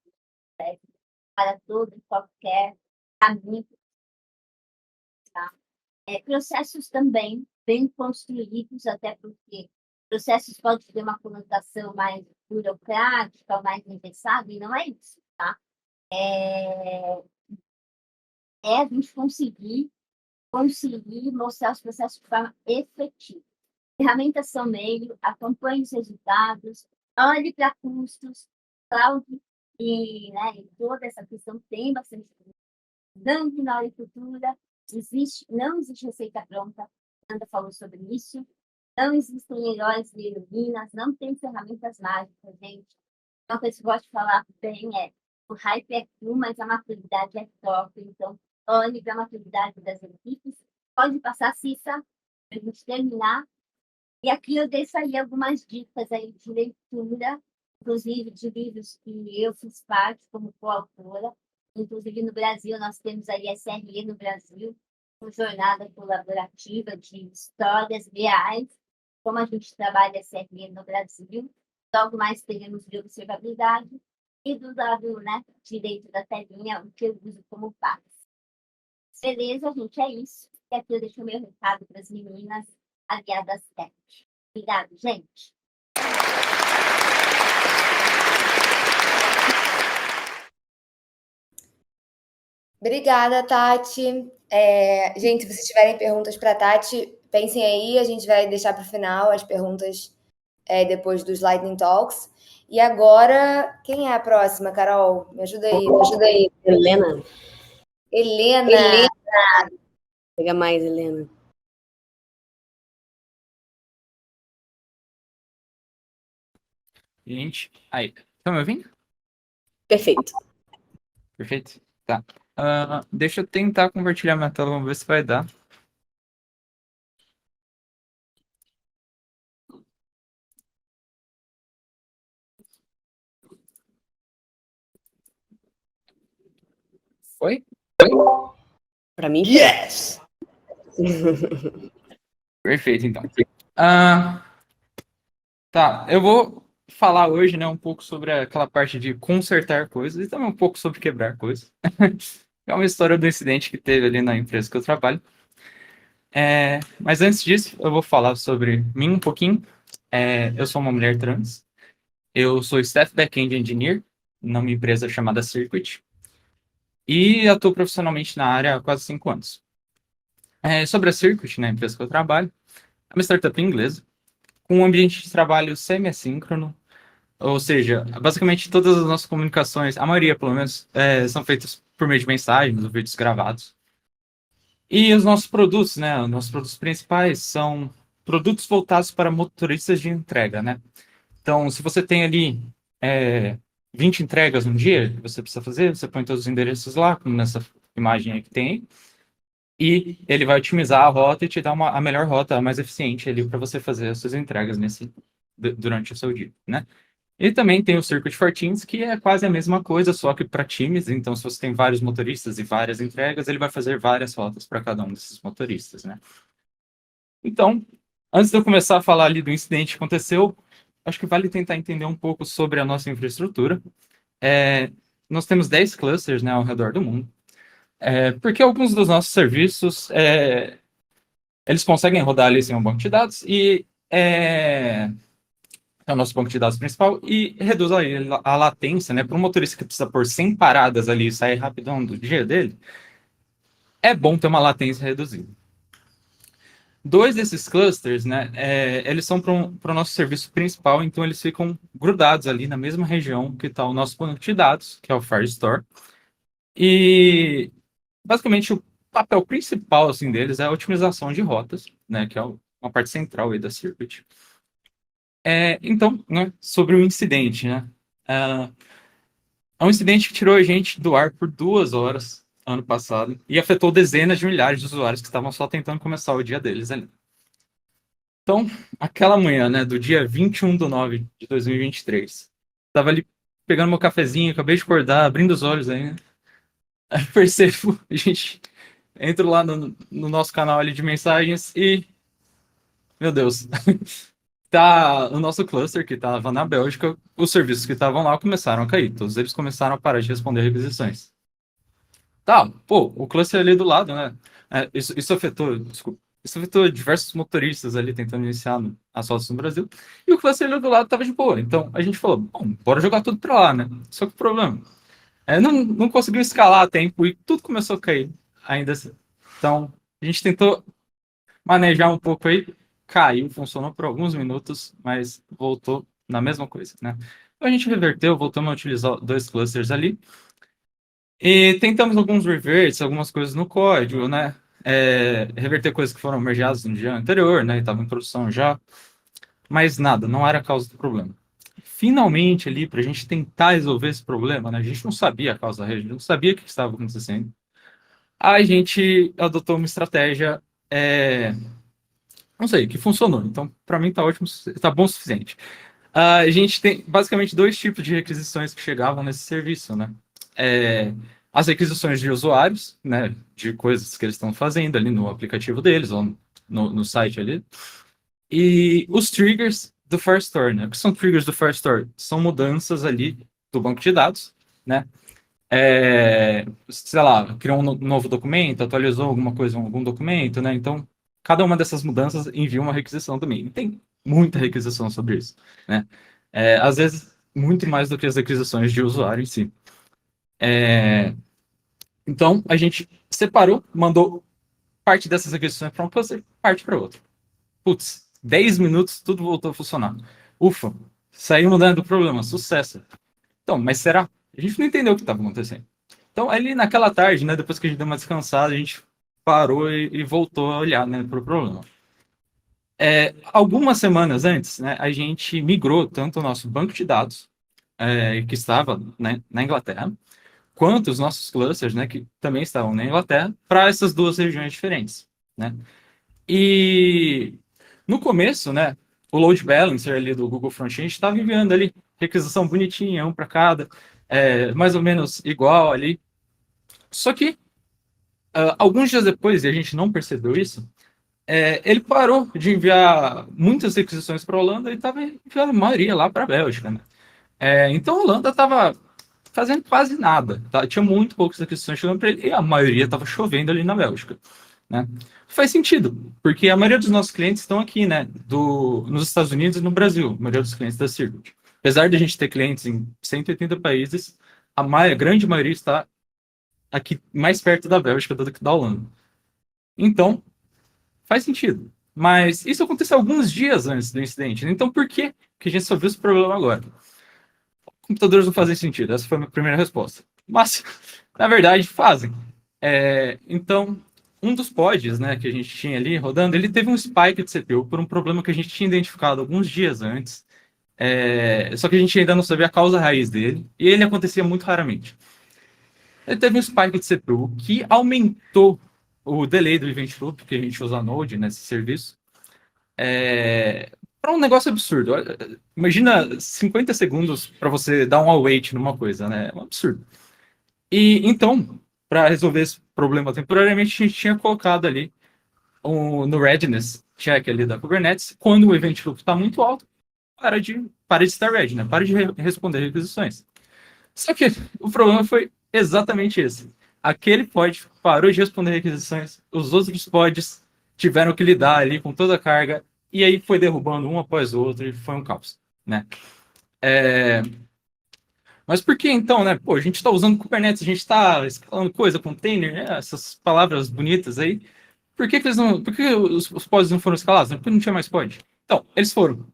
para todo e qualquer caminho. Tá? Processos também bem construídos, até porque processos podem ter uma conotação mais burocrática, mais engessada, e não é isso, tá? A gente conseguir mostrar os processos de forma efetiva. Ferramentas são meio, acompanhe os resultados, olhe para custos, cloud e, né, e toda essa questão tem bastante. Não ignore a cultura, não existe receita pronta, Ana falou sobre isso, não existem heróis e heroínas, não tem ferramentas mágicas, gente. Uma coisa que eu gosto de falar bem é o hype é cool, mas a maturidade é top, então olhe para a maturidade das equipes. Pode passar, Cissa, para a gente terminar. E aqui eu deixo aí algumas dicas aí de leitura, inclusive de livros que eu fiz parte como coautora. Inclusive no Brasil, nós temos aí a SRE no Brasil, uma jornada colaborativa de histórias reais, como a gente trabalha a SRE no Brasil. Logo mais teremos de observabilidade. E do lado, né, direito da telinha, o que eu uso como base. Beleza, gente, é isso. E aqui eu deixo o meu recado para as meninas aliadas tech. Obrigada, gente. Obrigada, Tati. Gente, se vocês tiverem perguntas para a Tati, pensem aí, a gente vai deixar para o final as perguntas depois dos Lightning Talks. E agora, quem é a próxima, Carol? Me ajuda aí, me ajuda aí. Helena. Helena. Pega mais, Helena. Gente, aí. Estão me ouvindo? Perfeito. Perfeito? Tá. Deixa eu tentar compartilhar minha tela, vamos ver se vai dar. Foi? Para mim, Yes! Perfeito, então. Tá, eu vou falar hoje, né, um pouco sobre aquela parte de consertar coisas e também um pouco sobre quebrar coisas. É uma história do incidente que teve ali na empresa que eu trabalho. Mas antes disso, eu vou falar sobre mim um pouquinho. Eu sou uma mulher trans. Eu sou Staff Backend Engineer numa empresa chamada Circuit. E atuo profissionalmente na área há quase 5 anos. Sobre a Circuit, né, a empresa que eu trabalho, é uma startup inglesa, com um ambiente de trabalho semi-assíncrono, ou seja, basicamente todas as nossas comunicações, a maioria pelo menos, são feitas por meio de mensagens ou vídeos gravados. E os nossos produtos, né, os nossos produtos principais são produtos voltados para motoristas de entrega, né? Então, se você tem ali 20 entregas um dia que você precisa fazer, você põe todos os endereços lá, como nessa imagem aí que tem, e ele vai otimizar a rota e te dar a melhor rota, a mais eficiente ali para você fazer as suas entregas durante o seu dia, né? E também tem o Circuit for Teams, que é quase a mesma coisa, só que para times. Então, se você tem vários motoristas e várias entregas, ele vai fazer várias rotas para cada um desses motoristas, né? Então, antes de eu começar a falar ali do incidente que aconteceu, acho que vale tentar entender um pouco sobre a nossa infraestrutura. Nós temos 10 clusters, né, ao redor do mundo. Porque alguns dos nossos serviços, eles conseguem rodar ali sem um banco de dados e é o nosso banco de dados principal e reduz a latência, né? Para um motorista que precisa pôr 100 paradas ali e sair rapidão do dia dele, é bom ter uma latência reduzida. Dois desses clusters, né, eles são para o nosso serviço principal, então eles ficam grudados ali na mesma região que está o nosso banco de dados, que é o Firestore. E, basicamente, o papel principal assim, deles é a otimização de rotas, né, que é uma parte central aí da Circuit. Então, né, sobre o incidente, né? É um incidente que tirou a gente do ar por 2 horas ano passado e afetou dezenas de milhares de usuários que estavam só tentando começar o dia deles ali. Então, aquela manhã, né, do dia 21/9 de 2023, estava ali pegando meu cafezinho, acabei de acordar, abrindo os olhos ainda. Aí percebo, a gente entra lá no nosso canal ali de mensagens e, meu Deus, tá o nosso cluster que estava na Bélgica, os serviços que estavam lá começaram a cair. Todos eles começaram a parar de responder requisições. Tá, pô, o cluster ali do lado, né? Isso afetou, desculpa, isso afetou diversos motoristas ali tentando iniciar as rotas no Brasil. E o cluster ali do lado tava de boa. Então a gente falou, bom, bora jogar tudo pra lá, né? Só que o problema não conseguiu escalar a tempo e tudo começou a cair ainda assim. Então a gente tentou manejar um pouco aí, caiu, funcionou por alguns minutos, mas voltou na mesma coisa, né? Então a gente reverteu, voltamos a utilizar 2 clusters ali e tentamos alguns reverts, algumas coisas no código, né? Reverter coisas que foram mergeadas no dia anterior, né? E estavam em produção já, mas nada, não era a causa do problema. Finalmente ali, para a gente tentar resolver esse problema, né? A gente não sabia a causa da rede, não sabia o que estava acontecendo. A gente adotou uma estratégia Não sei, que funcionou. Então, para mim tá ótimo, tá bom o suficiente. A gente tem basicamente dois tipos de requisições que chegavam nesse serviço, né? As requisições de usuários, né? De coisas que eles estão fazendo ali no aplicativo deles ou no site ali. E os triggers do Firestore, né? O que são triggers do Firestore? São mudanças ali do banco de dados, né? Sei lá, criou um novo documento, atualizou alguma coisa, algum documento, né? Então, cada uma dessas mudanças envia uma requisição também. E tem muita requisição sobre isso, né? Às vezes, muito mais do que as requisições de usuário em si. Então, a gente separou, mandou parte dessas requisições para um cluster, parte para outro. Putz, 10 minutos, tudo voltou a funcionar. Ufa, saímos do problema, sucesso. Então, mas será? A gente não entendeu o que estava acontecendo. Então, ali naquela tarde, né, depois que a gente deu uma descansada, a gente parou e voltou a olhar, né, para o problema. Algumas semanas antes, né, a gente migrou tanto o nosso banco de dados, que estava, né, na Inglaterra, quanto os nossos clusters, né, que também estavam na Inglaterra, para essas duas regiões diferentes, né? E no começo, né, o load balancer ali do Google Frontend estava enviando ali requisição bonitinha, um para cada, mais ou menos igual ali. Só que alguns dias depois, e a gente não percebeu isso, ele parou de enviar muitas requisições para a Holanda e estava enviando a maioria lá para a Bélgica, né? Então a Holanda estava fazendo quase nada, tá? Tinha muito poucas requisições chegando para ele e a maioria estava chovendo ali na Bélgica, né? Faz sentido, porque a maioria dos nossos clientes estão aqui, né? Nos Estados Unidos e no Brasil, a maioria dos clientes da Circuit. Apesar de a gente ter clientes em 180 países, a grande maioria está aqui mais perto da Bélgica do que da Holanda. Então, faz sentido. Mas isso aconteceu alguns dias antes do incidente. Então, por que a gente só viu esse problema agora? Computadores não fazem sentido. Essa foi a minha primeira resposta. Mas, na verdade, fazem. Então, um dos pods, né, que a gente tinha ali rodando, ele teve um spike de CPU por um problema que a gente tinha identificado alguns dias antes. Só que a gente ainda não sabia a causa raiz dele. E ele acontecia muito raramente. Ele teve um spike de CPU que aumentou o delay do event loop, que a gente usa Node nesse serviço, para um negócio absurdo. Imagina 50 segundos para você dar um await numa coisa, né? É um absurdo. E então, para resolver esse problema temporariamente, a gente tinha colocado ali no readiness check ali da Kubernetes, quando o event loop está muito alto, para de estar ready, né? Para de responder requisições. Só que o problema foi exatamente esse. Aquele pod parou de responder requisições, os outros pods tiveram que lidar ali com toda a carga, e aí foi derrubando um após o outro, e foi um caos, né? Mas por que então, né? Pô, a gente está usando Kubernetes, a gente está escalando coisa, container, né? Essas palavras bonitas aí. Por que os pods não foram escalados? Porque não tinha mais pod. Então, eles foram.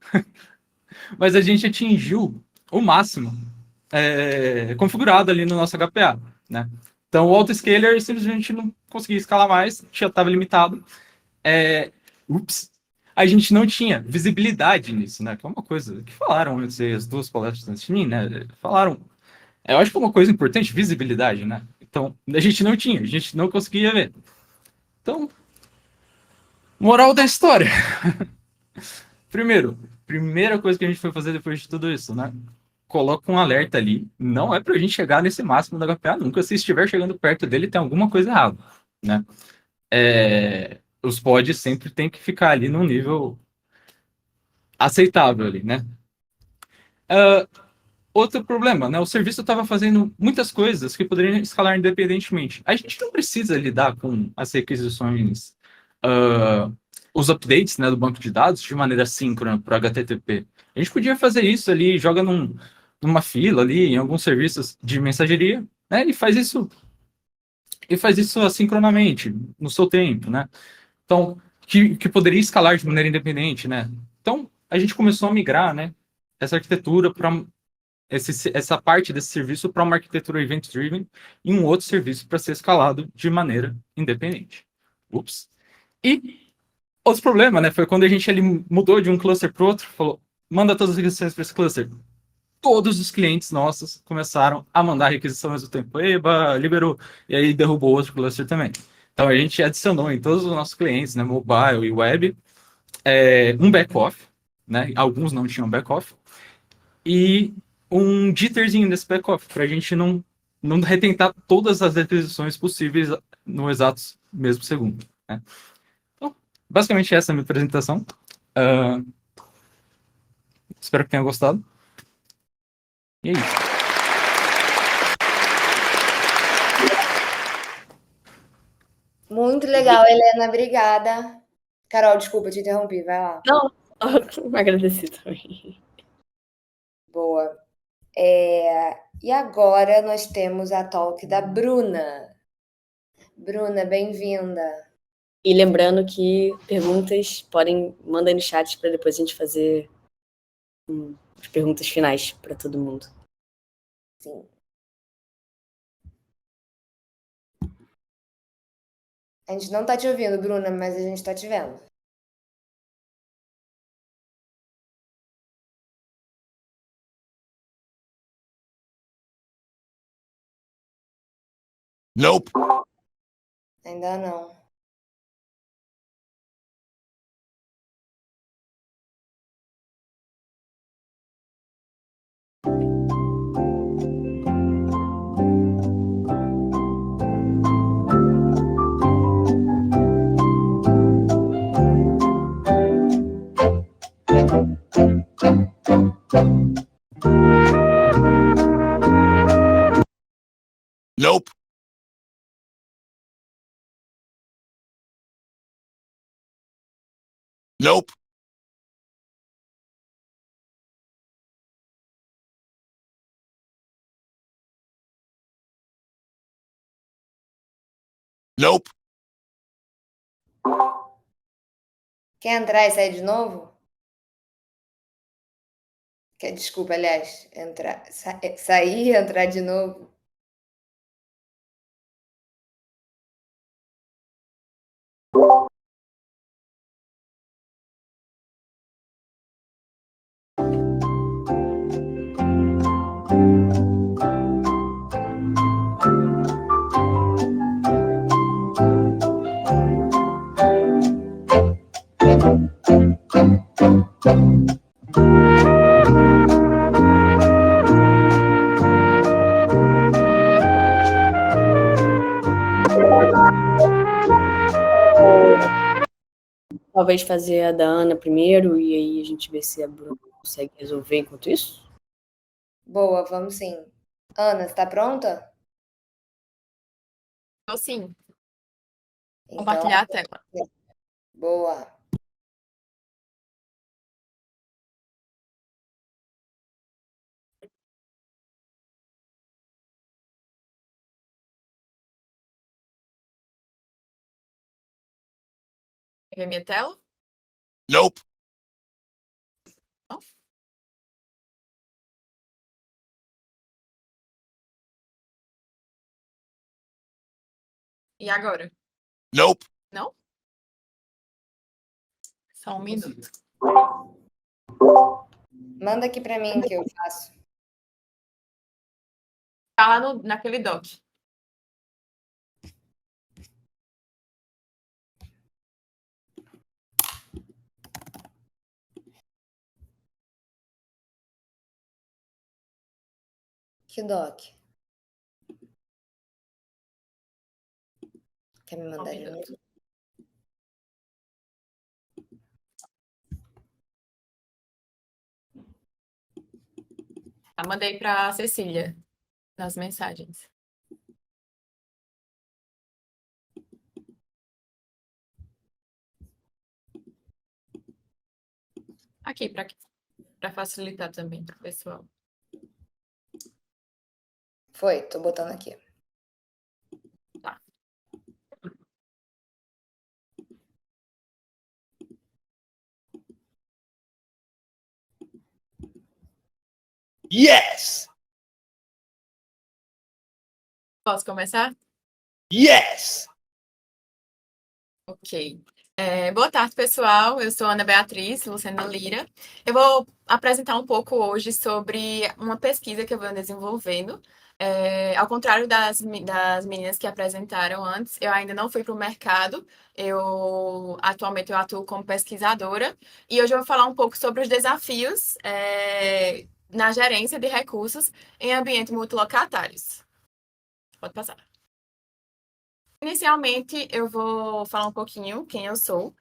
Mas a gente atingiu o máximo configurado ali no nosso HPA, né? Então, o autoscaler simplesmente não conseguia escalar mais, já estava limitado. A gente não tinha visibilidade nisso, né? Que é uma coisa que falaram antes, as duas palestras antes de mim, né? Falaram, eu acho que é uma coisa importante, visibilidade, né? Então, a gente não tinha, a gente não conseguia ver. Então, moral da história. Primeira coisa que a gente foi fazer depois de tudo isso, né? Coloca um alerta ali. Não é pra gente chegar nesse máximo da HPA nunca. Se estiver chegando perto dele, tem alguma coisa errada, né? Os pods sempre tem que ficar ali num nível aceitável ali, né? Outro problema, né? O serviço estava fazendo muitas coisas que poderiam escalar independentemente. A gente não precisa lidar com as requisições, os updates, né, do banco de dados de maneira síncrona para o HTTP. A gente podia fazer isso ali, joga numa fila ali, em alguns serviços de mensageria, né? E faz isso assincronamente, no seu tempo, né? Então, que poderia escalar de maneira independente, né? Então, a gente começou a migrar, né, essa arquitetura para essa parte desse serviço para uma arquitetura event-driven e um outro serviço para ser escalado de maneira independente. E outro problema, né, foi quando a gente ali mudou de um cluster para o outro, falou, manda todas as requisições para esse cluster. Todos os clientes nossos começaram a mandar requisições do tempo. Eba, liberou. E aí derrubou outro cluster também. Então a gente adicionou em todos os nossos clientes, né, mobile e web, um back-off, né? Alguns não tinham back-off, e um jitterzinho nesse back-off, para a gente não retentar todas as requisições possíveis no exato mesmo segundo, né? Então, basicamente essa é a minha apresentação. Espero que tenha gostado. E é isso. Muito legal, Helena, obrigada. Carol, desculpa, te interrompi, vai lá. Não, agradeci também. Boa. E agora nós temos a talk da Bruna. Bruna, bem-vinda. E lembrando que perguntas mandar no chat para depois a gente fazer as perguntas finais para todo mundo. Sim. A gente não tá te ouvindo, Bruna, mas a gente tá te vendo. Nope. Ainda não. Nope. Nope. Nope. Quer entrar e sair de novo? Desculpa, aliás, sair e entrar de novo. Talvez fazer a da Ana primeiro e aí a gente vê se a Bruna consegue resolver enquanto isso. Boa, vamos sim. Ana, você tá pronta? Tô sim. Então, Compartilhar a tela. boa. Quer ver minha tela? Nope. Não? E agora? Nope. Não? Só um minuto. Manda aqui pra mim que eu faço. Tá lá naquele doc. Que doc? Quer me Só um mandar de minuto. novo? Mandei pra Cecília nas mensagens. Aqui, pra facilitar também pro pessoal. Foi, tô botando aqui. Tá. Yes. Posso começar? Yes. Ok. Boa tarde, pessoal. Eu sou Ana Beatriz Lucena Lira. Eu vou apresentar um pouco hoje sobre uma pesquisa que eu venho desenvolvendo Ao contrário das meninas que apresentaram antes, eu ainda não fui para o mercado. Atualmente eu atuo como pesquisadora e hoje eu vou falar um pouco sobre os desafios na gerência de recursos em ambientes multilocatários. Pode passar. Inicialmente, eu vou falar um pouquinho quem eu sou.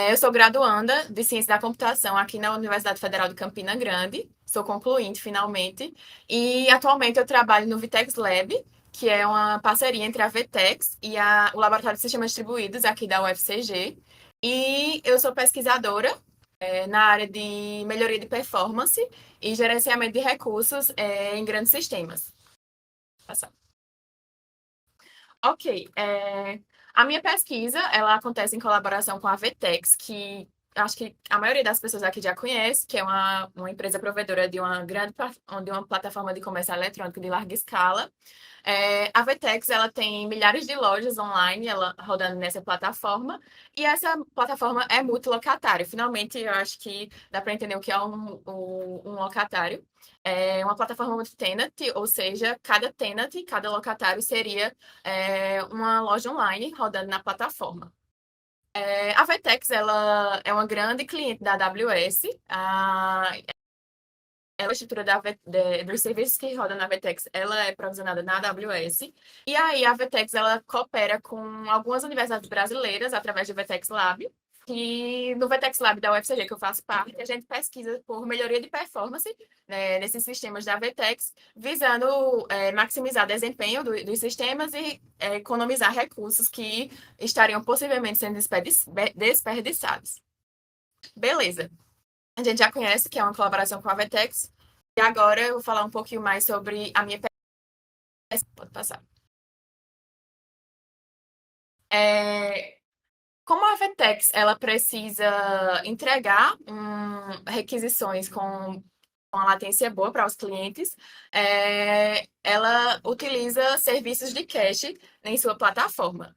Eu sou graduanda de Ciência da Computação aqui na Universidade Federal de Campina Grande. Sou concluinte, finalmente. E atualmente eu trabalho no Vitex Lab, que é uma parceria entre a Vtex e o Laboratório de Sistemas Distribuídos aqui da UFCG. E eu sou pesquisadora na área de melhoria de performance e gerenciamento de recursos em grandes sistemas. Passar. Ok. A minha pesquisa, ela acontece em colaboração com a Vtex, que acho que a maioria das pessoas aqui já conhece, que é uma empresa provedora de de uma plataforma de comércio eletrônico de larga escala. A Vtex, ela tem milhares de lojas online, ela rodando nessa plataforma, e essa plataforma é multilocatária. Finalmente, eu acho que dá para entender o que é um locatário. É uma plataforma multi-tenant, ou seja, cada tenant, cada locatário seria uma loja online rodando na plataforma. A Vtex, ela é uma grande cliente da AWS. A estrutura dos serviços que rodam na Vtex, ela é provisionada na AWS. E aí a Vtex, ela coopera com algumas universidades brasileiras através do Vtex Lab. E no Vtex Lab da UFCG, que eu faço parte, a gente pesquisa por melhoria de performance nesses sistemas da Vtex, visando maximizar o desempenho dos sistemas e economizar recursos que estariam possivelmente sendo desperdiçados. Beleza. A gente já conhece que é uma colaboração com a Vtex. E agora eu vou falar um pouquinho mais sobre a minha pesquisa. Pode passar. Como a Vtex, ela precisa entregar requisições com uma latência boa para os clientes, ela utiliza serviços de cache em sua plataforma.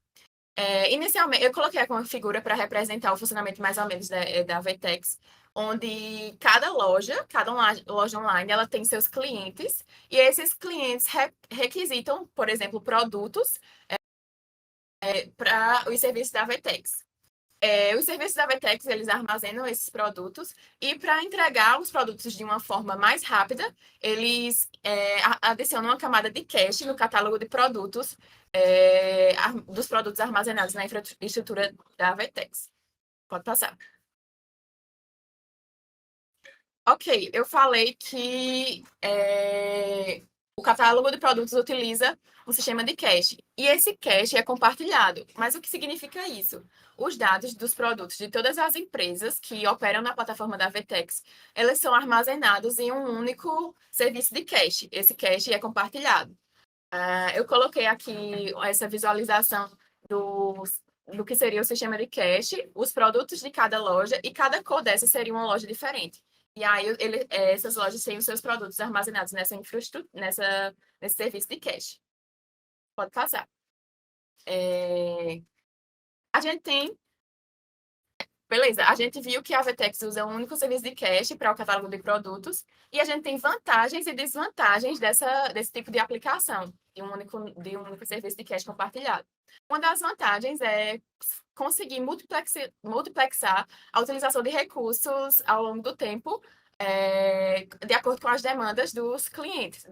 Inicialmente, eu coloquei aqui uma figura para representar o funcionamento mais ou menos da Vtex, onde cada loja online, ela tem seus clientes, e esses clientes requisitam, por exemplo, produtos para os serviços da Vtex. Os serviços da Vtex, eles armazenam esses produtos e para entregar os produtos de uma forma mais rápida, eles adicionam uma camada de cache no catálogo de produtos dos produtos armazenados na infraestrutura da Vtex. Pode passar. Ok, eu falei que o catálogo de produtos utiliza um sistema de cache. E esse cache é compartilhado. Mas o que significa isso? Os dados dos produtos de todas as empresas que operam na plataforma da Vtex, eles são armazenados em um único serviço de cache. Esse cache é compartilhado. Eu coloquei aqui essa visualização do que seria o sistema de cache, os produtos de cada loja, e cada cor dessa seria uma loja diferente. E aí, essas lojas têm os seus produtos armazenados nessa infraestrutura, nesse serviço de cache. Pode passar. A gente tem... Beleza, a gente viu que a Vtex usa um único serviço de cache para o catálogo de produtos, e a gente tem vantagens e desvantagens desse tipo de aplicação, de um único serviço de cache compartilhado. Uma das vantagens é conseguir multiplexar a utilização de recursos ao longo do tempo, de acordo com as demandas dos clientes,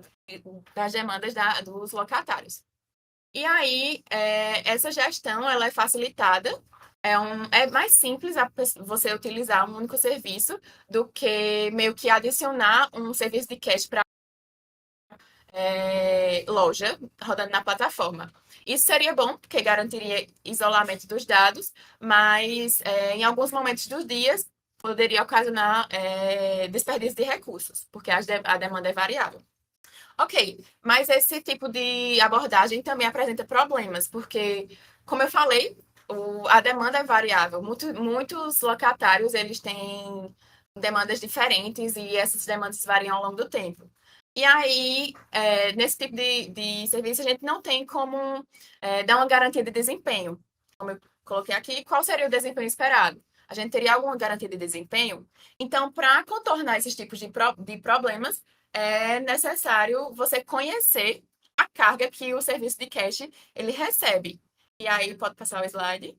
das demandas dos locatários. E aí, essa gestão ela é facilitada. É mais simples você utilizar um único serviço do que meio que adicionar um serviço de cache para loja rodando na plataforma. Isso seria bom, porque garantiria isolamento dos dados, mas em alguns momentos dos dias poderia ocasionar desperdício de recursos, porque a demanda é variável. Ok, mas esse tipo de abordagem também apresenta problemas, porque, como eu falei, a demanda é variável. Muitos locatários, eles têm demandas diferentes e essas demandas variam ao longo do tempo. E aí, nesse tipo de serviço, a gente não tem como dar uma garantia de desempenho. Como eu coloquei aqui, qual seria o desempenho esperado? A gente teria alguma garantia de desempenho? Então, para contornar esses tipos de problemas, é necessário você conhecer a carga que o serviço de cache ele recebe. E aí, pode passar o slide.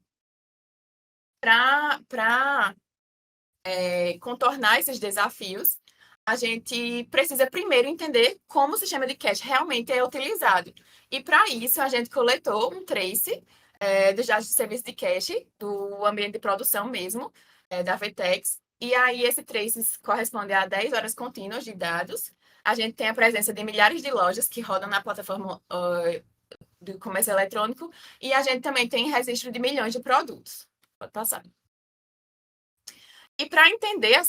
Para contornar esses desafios, a gente precisa primeiro entender como o sistema de cache realmente é utilizado. E para isso, a gente coletou um trace dos dados de serviço de cache, do ambiente de produção mesmo, da Vtex. E aí, esse trace corresponde a 10 horas contínuas de dados. A gente tem a presença de milhares de lojas que rodam na plataforma do comércio eletrônico. E a gente também tem registro de milhões de produtos. Pode passar. E para entender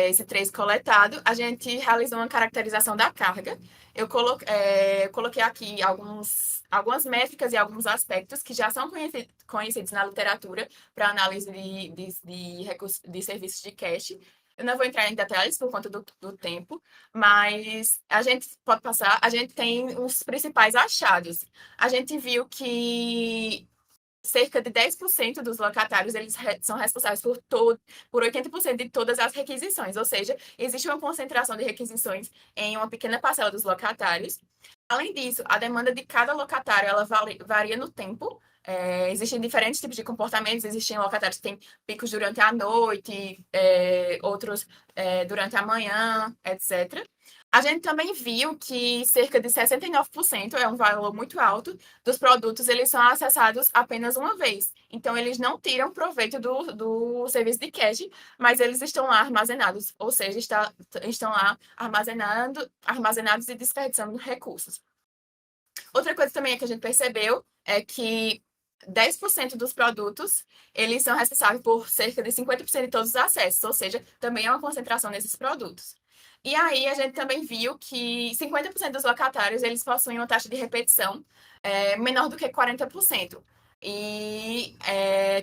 esse trace coletado, a gente realizou uma caracterização da carga. Eu coloquei aqui algumas métricas e alguns aspectos que já são conhecidos na literatura para análise de serviços de cache. Eu não vou entrar em detalhes por conta do tempo, mas a gente pode passar. A gente tem os principais achados. A gente viu que cerca de 10% dos locatários eles são responsáveis por 80% de todas as requisições, ou seja, existe uma concentração de requisições em uma pequena parcela dos locatários. Além disso, a demanda de cada locatário ela varia no tempo. Existem diferentes tipos de comportamentos, existem locatários que têm picos durante a noite, outros durante a manhã, etc. A gente também viu que cerca de 69%, é um valor muito alto, dos produtos eles são acessados apenas uma vez. Então, eles não tiram proveito do serviço de cache, mas eles estão lá armazenados, ou seja, estão lá armazenados e desperdiçando recursos. Outra coisa também que a gente percebeu é que 10% dos produtos, eles são responsáveis por cerca de 50% de todos os acessos, ou seja, também é uma concentração nesses produtos. E aí, a gente também viu que 50% dos locatários, eles possuem uma taxa de repetição menor do que 40%. E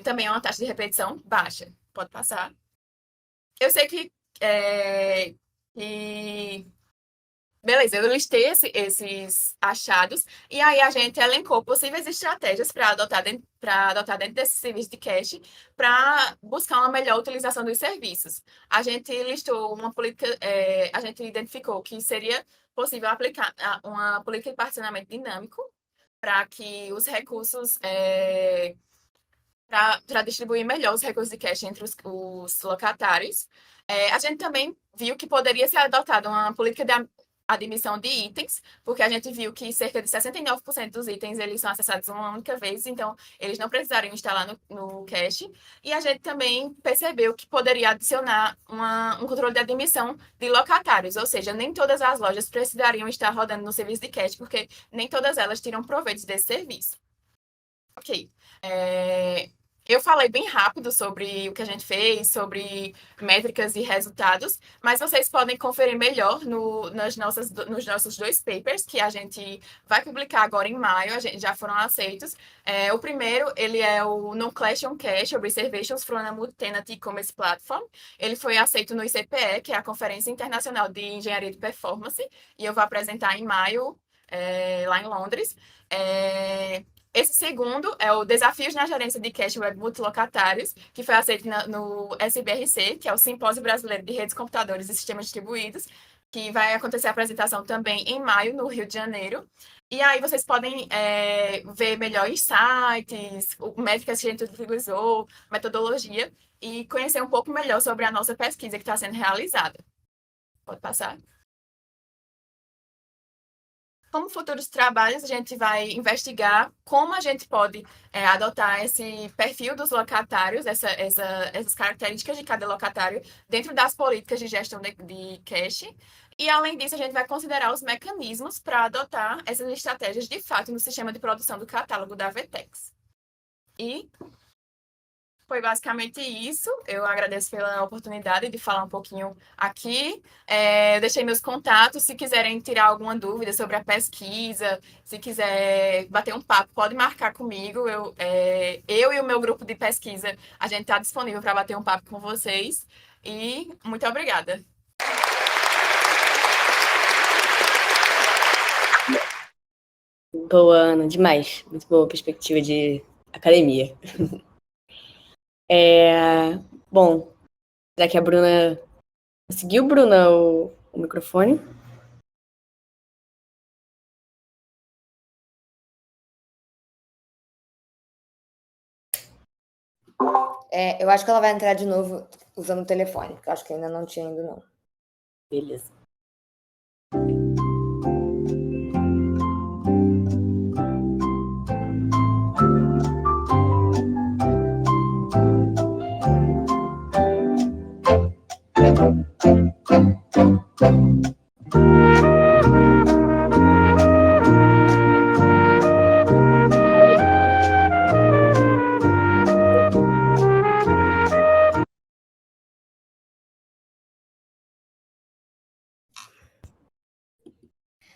também é uma taxa de repetição baixa. Pode passar. Eu sei que beleza, eu listei esses achados e aí a gente elencou possíveis estratégias para adotar dentro desse serviço de cache para buscar uma melhor utilização dos serviços. A gente listou uma política, a gente identificou que seria possível aplicar uma política de particionamento dinâmico para que os recursos, para distribuir melhor os recursos de cache entre os locatários. A gente também viu que poderia ser adotada uma política de admissão de itens, porque a gente viu que cerca de 69% dos itens eles são acessados uma única vez, então eles não precisariam instalar no cache. E a gente também percebeu que poderia adicionar um controle de admissão de locatários, ou seja, nem todas as lojas precisariam estar rodando no serviço de cache, porque nem todas elas tiram proveito desse serviço. Ok. Eu falei bem rápido sobre o que a gente fez, sobre métricas e resultados, mas vocês podem conferir melhor nos nossos 2 papers que a gente vai publicar agora em maio, já foram aceitos. O primeiro, ele é o Non-Clash on Cache, Observations from a Multi-Tenant E-Commerce Platform. Ele foi aceito no ICPE, que é a Conferência Internacional de Engenharia de Performance, e eu vou apresentar em maio, lá em Londres. Esse segundo é o Desafios na Gerência de Cache Web Multilocatários, que foi aceito no SBRC, que é o Simpósio Brasileiro de Redes, Computadores e Sistemas Distribuídos, que vai acontecer a apresentação também em maio, no Rio de Janeiro. E aí vocês podem ver melhor insights, métricas que a gente utilizou, metodologia, e conhecer um pouco melhor sobre a nossa pesquisa que está sendo realizada. Pode passar. Como futuros trabalhos, a gente vai investigar como a gente pode adotar esse perfil dos locatários, essas características de cada locatário dentro das políticas de gestão de cache. E, além disso, a gente vai considerar os mecanismos para adotar essas estratégias de fato no sistema de produção do catálogo da Vtex. E foi basicamente isso. Eu agradeço pela oportunidade de falar um pouquinho aqui. Eu deixei meus contatos. Se quiserem tirar alguma dúvida sobre a pesquisa, se quiser bater um papo, pode marcar comigo. Eu e o meu grupo de pesquisa, a gente está disponível para bater um papo com vocês. E muito obrigada. Boa, Ana, demais. Muito boa perspectiva de academia. Bom, será que a Bruna... Conseguiu, Bruna, o microfone? Eu acho que ela vai entrar de novo usando o telefone, porque eu acho que ainda não tinha ido, não. Beleza.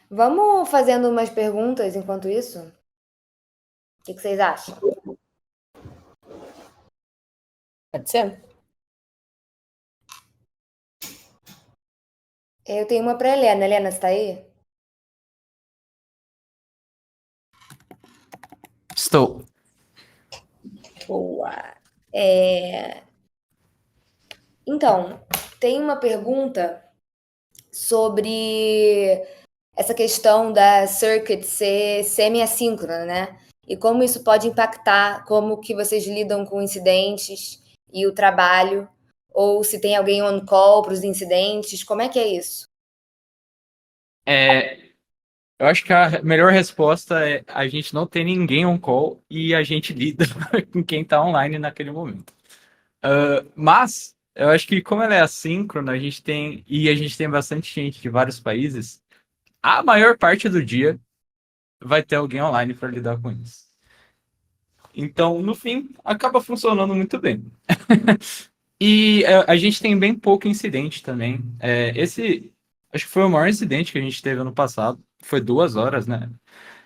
Vamos fazendo umas perguntas enquanto isso? O que vocês acham? Pode ser? Eu tenho uma para Helena. Helena, você tá aí? Estou. Boa. Então, tem uma pergunta sobre essa questão da circuit ser semi-assíncrona, né? E como isso pode impactar como que vocês lidam com incidentes e o trabalho, ou se tem alguém on call para os incidentes, como é que é isso? Eu acho que a melhor resposta é a gente não tem ninguém on call e a gente lida com quem está online naquele momento. Mas eu acho que como ela é assíncrona, a gente tem bastante gente de vários países, a maior parte do dia vai ter alguém online para lidar com isso. Então, no fim, acaba funcionando muito bem. E a gente tem bem pouco incidente também. Acho que foi o maior incidente que a gente teve ano passado. Foi 2 horas, né?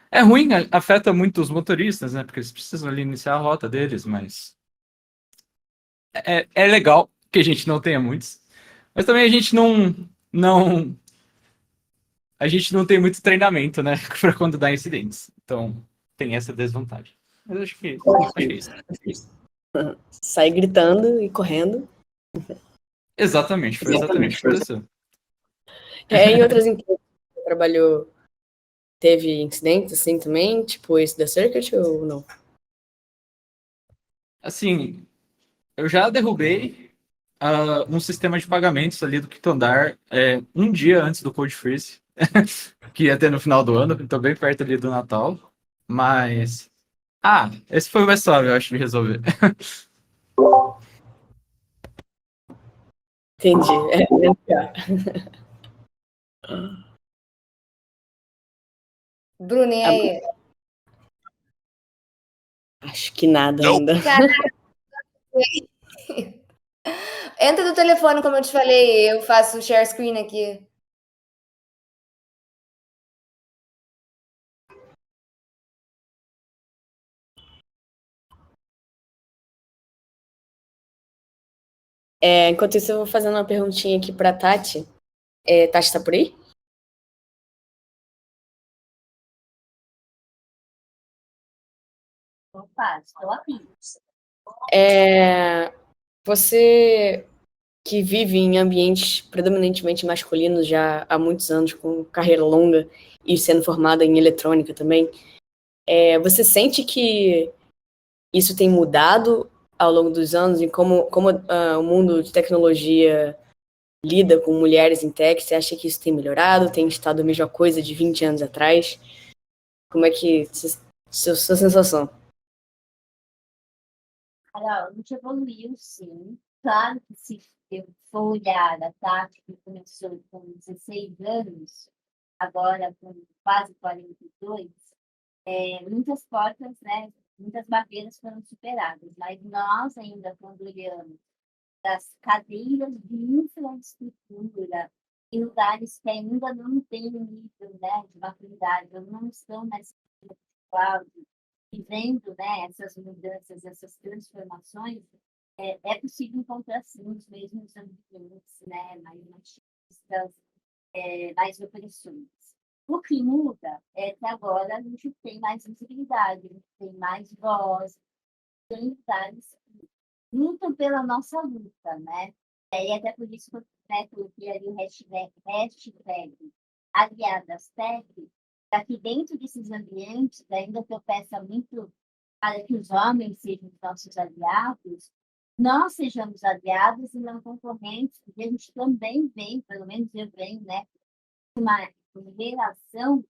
É ruim, afeta muito os motoristas, né? Porque eles precisam ali iniciar a rota deles, mas é legal que a gente não tenha muitos. Mas também não, a gente não tem muito treinamento, né? Para quando dá incidentes. Então, tem essa desvantagem. Mas acho que é isso. Sai gritando e correndo. Exatamente, foi exatamente o que aconteceu. Em outras empresas que você trabalhou, teve incidentes assim também, tipo esse da Circuit ou não? Assim, eu já derrubei um sistema de pagamentos ali do quinto andar um dia antes do Code Freeze, que ia ter no final do ano, então bem perto ali do Natal. Mas. Esse foi o mais suave, eu acho, de resolver. Entendi. Menos pior. Bruno, e aí? Acho que nada Nope. ainda. Entra no telefone, como eu te falei, eu faço share screen aqui. Enquanto isso, eu vou fazendo uma perguntinha aqui pra Tati. Tati, tá por aí? Opa, estou aqui. Você que vive em ambientes predominantemente masculinos já há muitos anos, com carreira longa e sendo formada em eletrônica também, você sente que isso tem mudado ao longo dos anos e como o mundo de tecnologia lida com mulheres em tech? Você acha que isso tem melhorado? Tem estado a mesma coisa de 20 anos atrás? Como é que sua sensação? Olha, a gente evoluiu, sim. Claro que se eu for olhar a Tati, que começou com 16 anos, agora com quase 42, muitas portas, né, muitas barreiras foram superadas, mas nós ainda, quando olhamos das cadeiras de infraestrutura em lugares que ainda não têm um nível, né, de maturidade, ou não estão nessa cloud, e vendo, né, essas mudanças, essas transformações, é possível encontrar, sim, os mesmos ambientes, né, mais machistas, mais opressões. O que muda é que agora a gente tem mais visibilidade, a gente tem mais voz, tem lugares que lutam pela nossa luta, né? E até por isso que eu, né, coloquei ali o hashtag aliadas tech, para que dentro desses ambientes, ainda que eu peça muito para que os homens sejam os nossos aliados, nós sejamos aliados e não concorrentes, porque a gente também vem, pelo menos eu venho, né, uma relação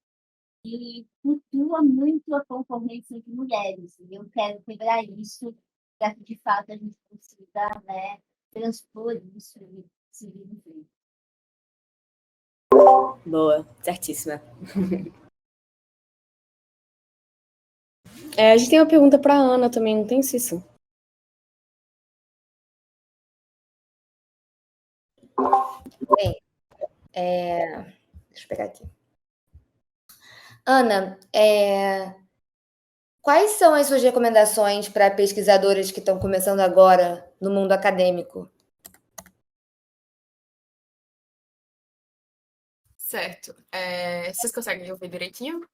que flutua muito a concorrência entre mulheres. E eu quero quebrar isso para que, de fato, a gente consiga, né, transpor isso e seguir em frente. Boa, certíssima. A gente tem uma pergunta para Ana também, não tem, Cícero? Bem, deixa eu pegar aqui. Ana, quais são as suas recomendações para pesquisadoras que estão começando agora no mundo acadêmico? Certo. Vocês conseguem ouvir direitinho?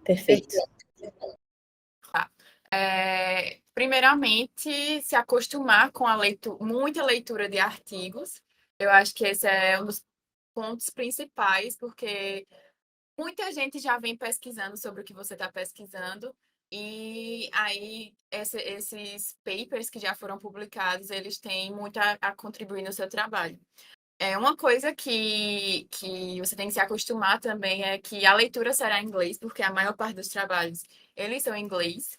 Perfeito. Primeiramente, se acostumar com muita leitura de artigos. Eu acho que esse é um dos pontos principais, porque muita gente já vem pesquisando sobre o que você está pesquisando, e aí esses papers que já foram publicados, eles têm muito a contribuir no seu trabalho. Uma coisa que você tem que se acostumar também é que a leitura será em inglês, porque a maior parte dos trabalhos, eles são em inglês.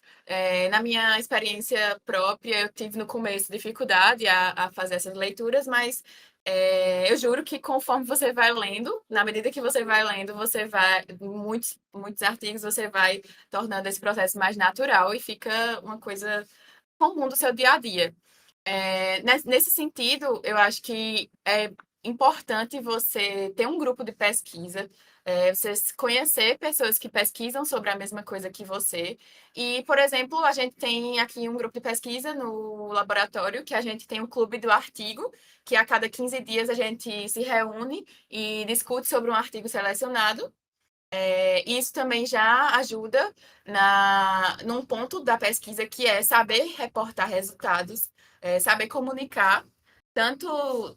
Na minha experiência própria, eu tive no começo dificuldade a fazer essas leituras, mas eu juro que conforme você vai lendo, na medida que você vai lendo, você vai, muitos artigos, você vai tornando esse processo mais natural e fica uma coisa comum do seu dia a dia. Nesse sentido, eu acho que é importante você ter um grupo de pesquisa, você conhecer pessoas que pesquisam sobre a mesma coisa que você. E, por exemplo, a gente tem aqui um grupo de pesquisa no laboratório, que a gente tem um clube do artigo, que a cada 15 dias a gente se reúne e discute sobre um artigo selecionado. Isso também já ajuda num ponto da pesquisa que é saber reportar resultados, saber comunicar, tanto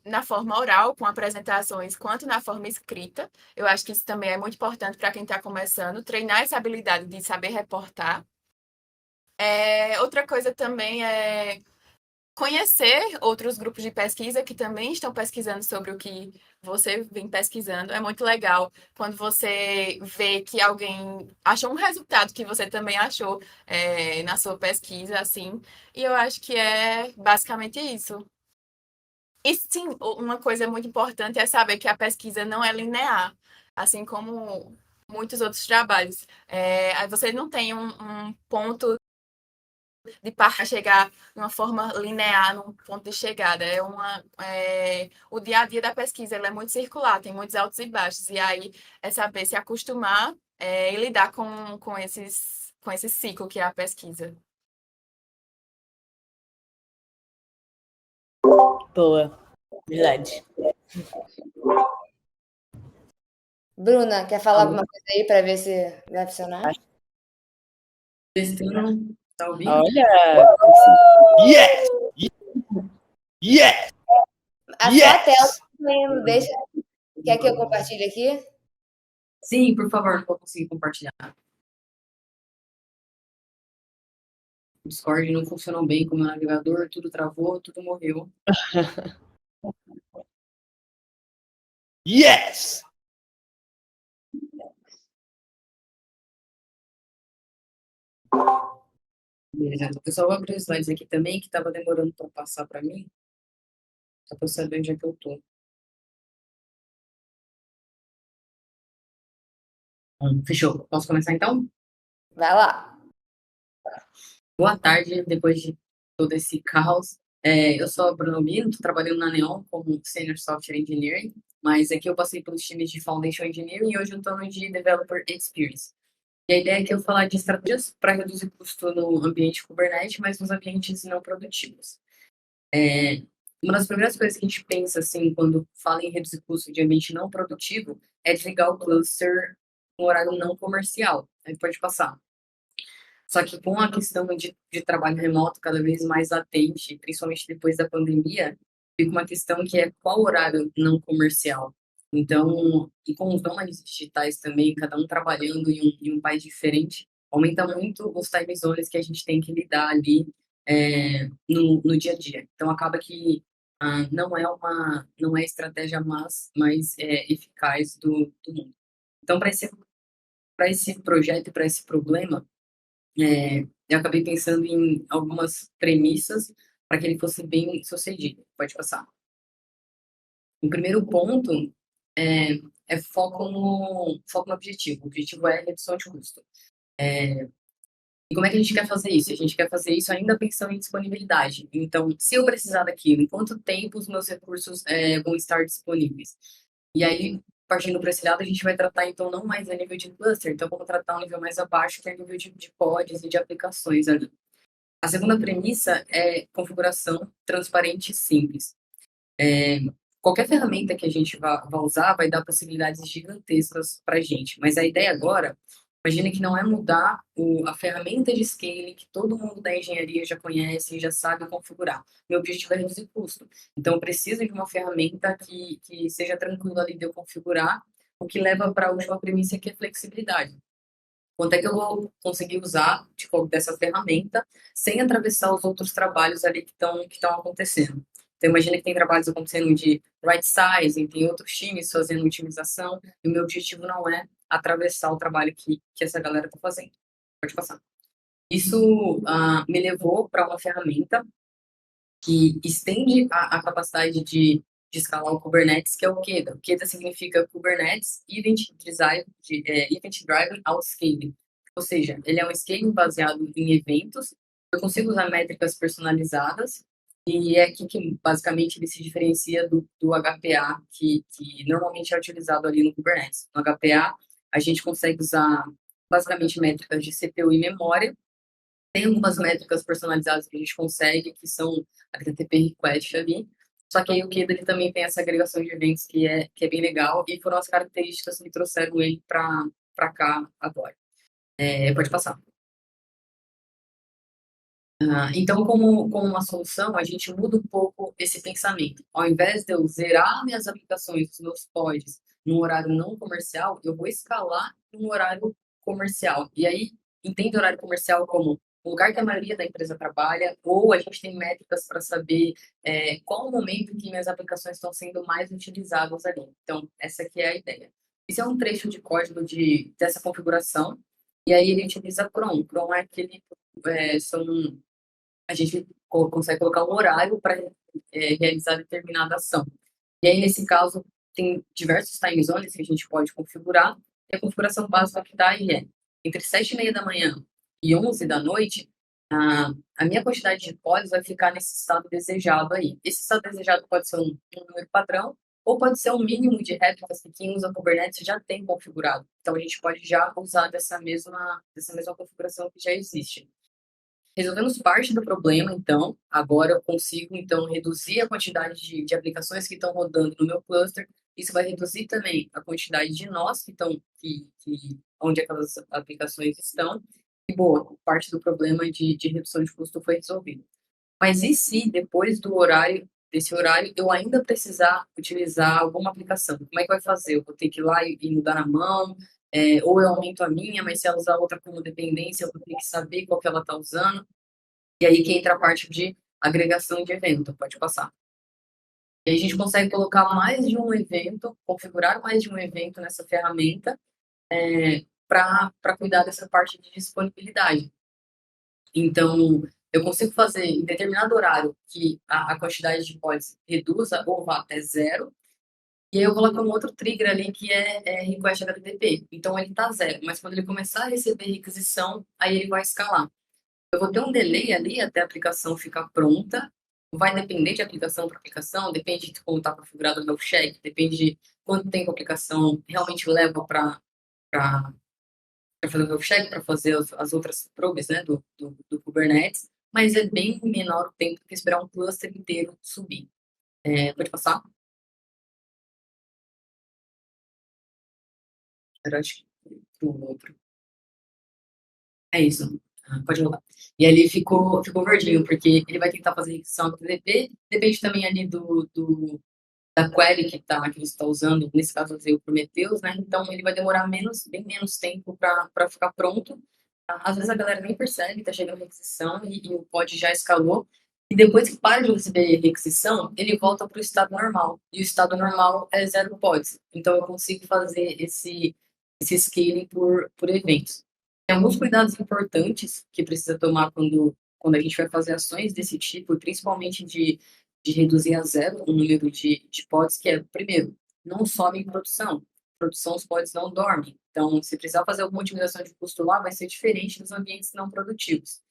na forma oral, com apresentações, quanto na forma escrita. Eu acho que isso também é muito importante para quem está começando, treinar essa habilidade de saber reportar. Outra coisa também é conhecer outros grupos de pesquisa que também estão pesquisando sobre o que você vem pesquisando. É muito legal quando você vê que alguém achou um resultado que você também achou, na sua pesquisa, assim. E eu acho que é basicamente isso. E sim, uma coisa muito importante é saber que a pesquisa não é linear, assim como muitos outros trabalhos. Você não tem um ponto de para chegar de uma forma linear num ponto de chegada. O dia a dia da pesquisa ela é muito circular, tem muitos altos e baixos, e aí é saber se acostumar, e lidar com esse ciclo que é a pesquisa. Boa, verdade. Bruna, quer falar alguma coisa aí para ver se vai funcionar? Testando, tá ouvindo? Olha! Yes! Yes! A sua tela não deixa. Quer que eu compartilhe aqui? Sim, por favor, não vou conseguir compartilhar. O Discord não funcionou bem com o meu navegador, tudo travou, tudo morreu. Yes! Beleza, eu só vou abrir os slides aqui também, que tava demorando para passar para mim, só para eu saber onde é que eu tô. Fechou. Posso começar então? Vai lá. Boa tarde, depois de todo esse caos. Eu sou a Bruna Bino, estou trabalhando na Neon como Senior Software Engineering, mas aqui eu passei pelos times de Foundation Engineering e hoje eu estou no de Developer Experience. E a ideia aqui é eu falar de estratégias para reduzir custo no ambiente Kubernetes, mas nos ambientes não produtivos. Uma das primeiras coisas que a gente pensa, assim, quando fala em reduzir custo de ambiente não produtivo, é desligar o cluster no horário não comercial. Aí pode passar. Só que com a questão de trabalho remoto cada vez mais latente, principalmente depois da pandemia, fica uma questão que é qual horário não comercial. Então, e com os nômades digitais também, cada um trabalhando em um país diferente, aumenta muito os time zones que a gente tem que lidar ali no dia a dia. Então, acaba que não é a estratégia mais eficaz do mundo. Então, para esse projeto e para esse problema, eu acabei pensando em algumas premissas para que ele fosse bem sucedido. Pode passar. O primeiro ponto é foco no objetivo. O objetivo é redução de custo. E como é que a gente quer fazer isso? A gente quer fazer isso ainda pensando em disponibilidade. Então, se eu precisar daquilo, em quanto tempo os meus recursos vão estar disponíveis? E aí, partindo para esse lado, a gente vai tratar, então, não mais a nível de cluster, então vamos tratar um nível mais abaixo, que é nível de pods e de aplicações ali. A segunda premissa é configuração transparente e simples. Qualquer ferramenta que a gente vá usar vai dar possibilidades gigantescas para a gente, mas a ideia agora, imagine que não é mudar a ferramenta de scaling que todo mundo da engenharia já conhece e já sabe configurar. Meu objetivo é reduzir custo. Então, eu preciso de uma ferramenta que seja tranquila ali de eu configurar, o que leva para a última premissa, que é flexibilidade. Quanto é que eu vou conseguir usar dessa ferramenta sem atravessar os outros trabalhos ali que estão acontecendo? Então, imagina que tem trabalhos acontecendo de right sizing, tem outros times fazendo otimização, e o meu objetivo não é atravessar o trabalho que essa galera está fazendo. Pode passar. Isso me levou para uma ferramenta que estende a capacidade de escalar o Kubernetes, que é o KEDA. O KEDA significa Kubernetes Event Driven Outscaling. Ou seja, ele é um scaling baseado em eventos. Eu consigo usar métricas personalizadas, e é aqui que basicamente ele se diferencia do HPA, que normalmente é utilizado ali no Kubernetes. No HPA, a gente consegue usar basicamente métricas de CPU e memória. Tem algumas métricas personalizadas que a gente consegue, que são HTTP request ali. Só que aí o KEDA ele também tem essa agregação de eventos que é bem legal, e foram as características que trouxeram ele para cá agora. Pode passar. Então, como uma solução, a gente muda um pouco esse pensamento. Ao invés de eu zerar minhas aplicações, os meus pods, num horário não comercial, eu vou escalar num horário comercial. E aí, entende horário comercial como o lugar que a maioria da empresa trabalha, ou a gente tem métricas para saber qual o momento em que minhas aplicações estão sendo mais utilizadas ali. Então, essa aqui é a ideia. Isso é um trecho de código dessa configuração, e aí ele utiliza cron. Cron é aquele... a gente consegue colocar um horário para realizar determinada ação. E aí, nesse caso, tem diversos time zones que a gente pode configurar, e a configuração básica que dá aí é entre 7h30 da manhã e 11 da noite, a minha quantidade de pods vai ficar nesse estado desejado aí. Esse estado desejado pode ser um número padrão, ou pode ser um mínimo de réplicas que quem usa Kubernetes já tem configurado. Então, a gente pode já usar dessa mesma configuração que já existe. Resolvemos parte do problema, então, agora eu consigo, então, reduzir a quantidade de aplicações que estão rodando no meu cluster. Isso vai reduzir também a quantidade de nós onde aquelas aplicações estão. E, boa, parte do problema de redução de custo foi resolvido. Mas e se, depois desse horário, eu ainda precisar utilizar alguma aplicação? Como é que vai fazer? Eu vou ter que ir lá e mudar na mão? Ou eu aumento a minha, mas se ela usar outra como dependência, eu vou ter que saber qual que ela está usando. E aí que entra a parte de agregação de evento, pode passar. E aí a gente consegue colocar mais de um evento, configurar mais de um evento nessa ferramenta para cuidar dessa parte de disponibilidade. Então, eu consigo fazer em determinado horário que a quantidade de pods reduza ou vá até zero. E aí eu coloco um outro trigger ali que é request HTTP. Então ele está zero, mas quando ele começar a receber requisição, aí ele vai escalar. Eu vou ter um delay ali até a aplicação ficar pronta. Vai depender de aplicação para aplicação, depende de como está configurado o meu check, depende de quanto tempo a aplicação realmente leva para fazer o meu check, para fazer as outras probes, né, do Kubernetes, mas é bem menor o tempo que esperar um cluster inteiro subir. Pode passar? Era, acho que o outro. É isso. Pode rodar. E ali ficou verdinho, porque ele vai tentar fazer requisição do TDP, depende também ali da query que você está usando, nesse caso eu usei o Prometheus, né? Então ele vai demorar bem menos tempo para ficar pronto, Às vezes a galera nem percebe, tá chegando requisição e o pod já escalou. E depois que para de receber requisição, ele volta para o estado normal. E o estado normal é 0 pods. Então eu consigo fazer esse scaling por eventos. Tem alguns cuidados importantes que precisa tomar quando a gente vai fazer ações desse tipo, e principalmente de reduzir a 0 o número de pods, que é, primeiro, não sobe em produção. Produção, os pods não dormem. Então, se precisar fazer alguma otimização de custo lá, vai ser diferente dos ambientes não produtivos.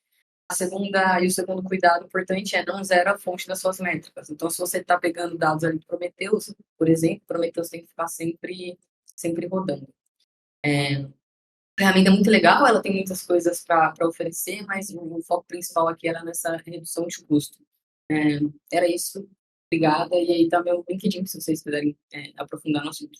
O segundo cuidado importante é não zero a fonte das suas métricas. Então, se você está pegando dados ali do Prometheus, por exemplo, Prometheus tem que ficar sempre rodando. A ferramenta é muito legal, ela tem muitas coisas para oferecer, mas o foco principal aqui era nessa redução de custo. Era isso. Obrigada. E aí tá meu LinkedIn, se vocês quiserem aprofundar no assunto.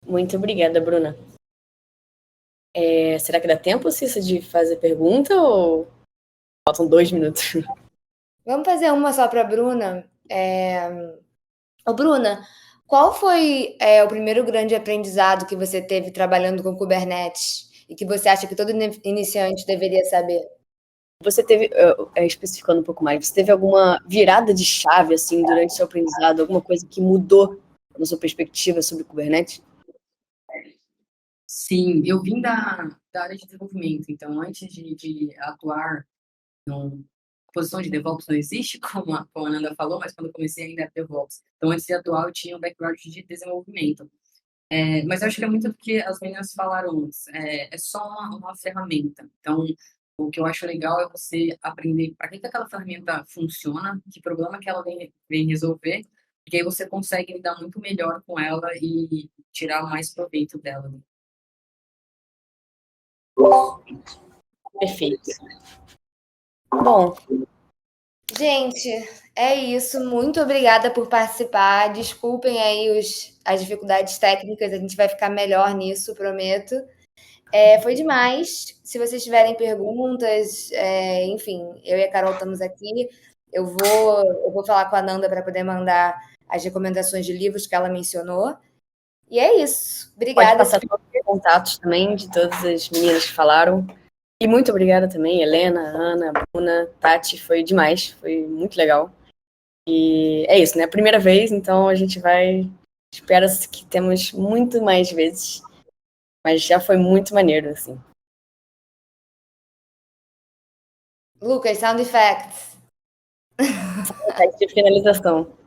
Muito obrigada, Bruna. Será que dá tempo, Cissa, de fazer pergunta ou faltam 2 minutos? Vamos fazer uma só para a Bruna. Ô, Bruna, qual foi o primeiro grande aprendizado que você teve trabalhando com Kubernetes e que você acha que todo iniciante deveria saber? Você teve, especificando um pouco mais, você teve alguma virada de chave, assim, durante o seu aprendizado, alguma coisa que mudou na sua perspectiva sobre Kubernetes? Sim, eu vim da área de desenvolvimento, então antes de atuar na posição de DevOps não existe, como a Nanda falou, mas quando eu comecei ainda era DevOps. Então antes de atuar eu tinha um background de desenvolvimento. Mas eu acho que é muito do que as meninas falaram antes, é só uma ferramenta. Então o que eu acho legal é você aprender para que aquela ferramenta funciona, que problema que ela vem resolver, porque aí você consegue lidar muito melhor com ela e tirar mais proveito dela. Perfeito. Bom, gente, é isso. Muito obrigada por participar. Desculpem aí as dificuldades técnicas, a gente vai ficar melhor nisso, prometo. Foi demais. Se vocês tiverem perguntas, enfim, eu e a Carol estamos aqui. Eu vou falar com a Nanda para poder mandar as recomendações de livros que ela mencionou. E é isso. pode Obrigada. passar todos os contatos também de todas as meninas que falaram. E muito obrigada também, Helena, Ana, Bruna, Tati, foi demais, foi muito legal. E é isso, né? Primeira vez, então a gente vai. Espera que temos muito mais vezes. Mas já foi muito maneiro, assim. Lucas, sound effects. De finalização.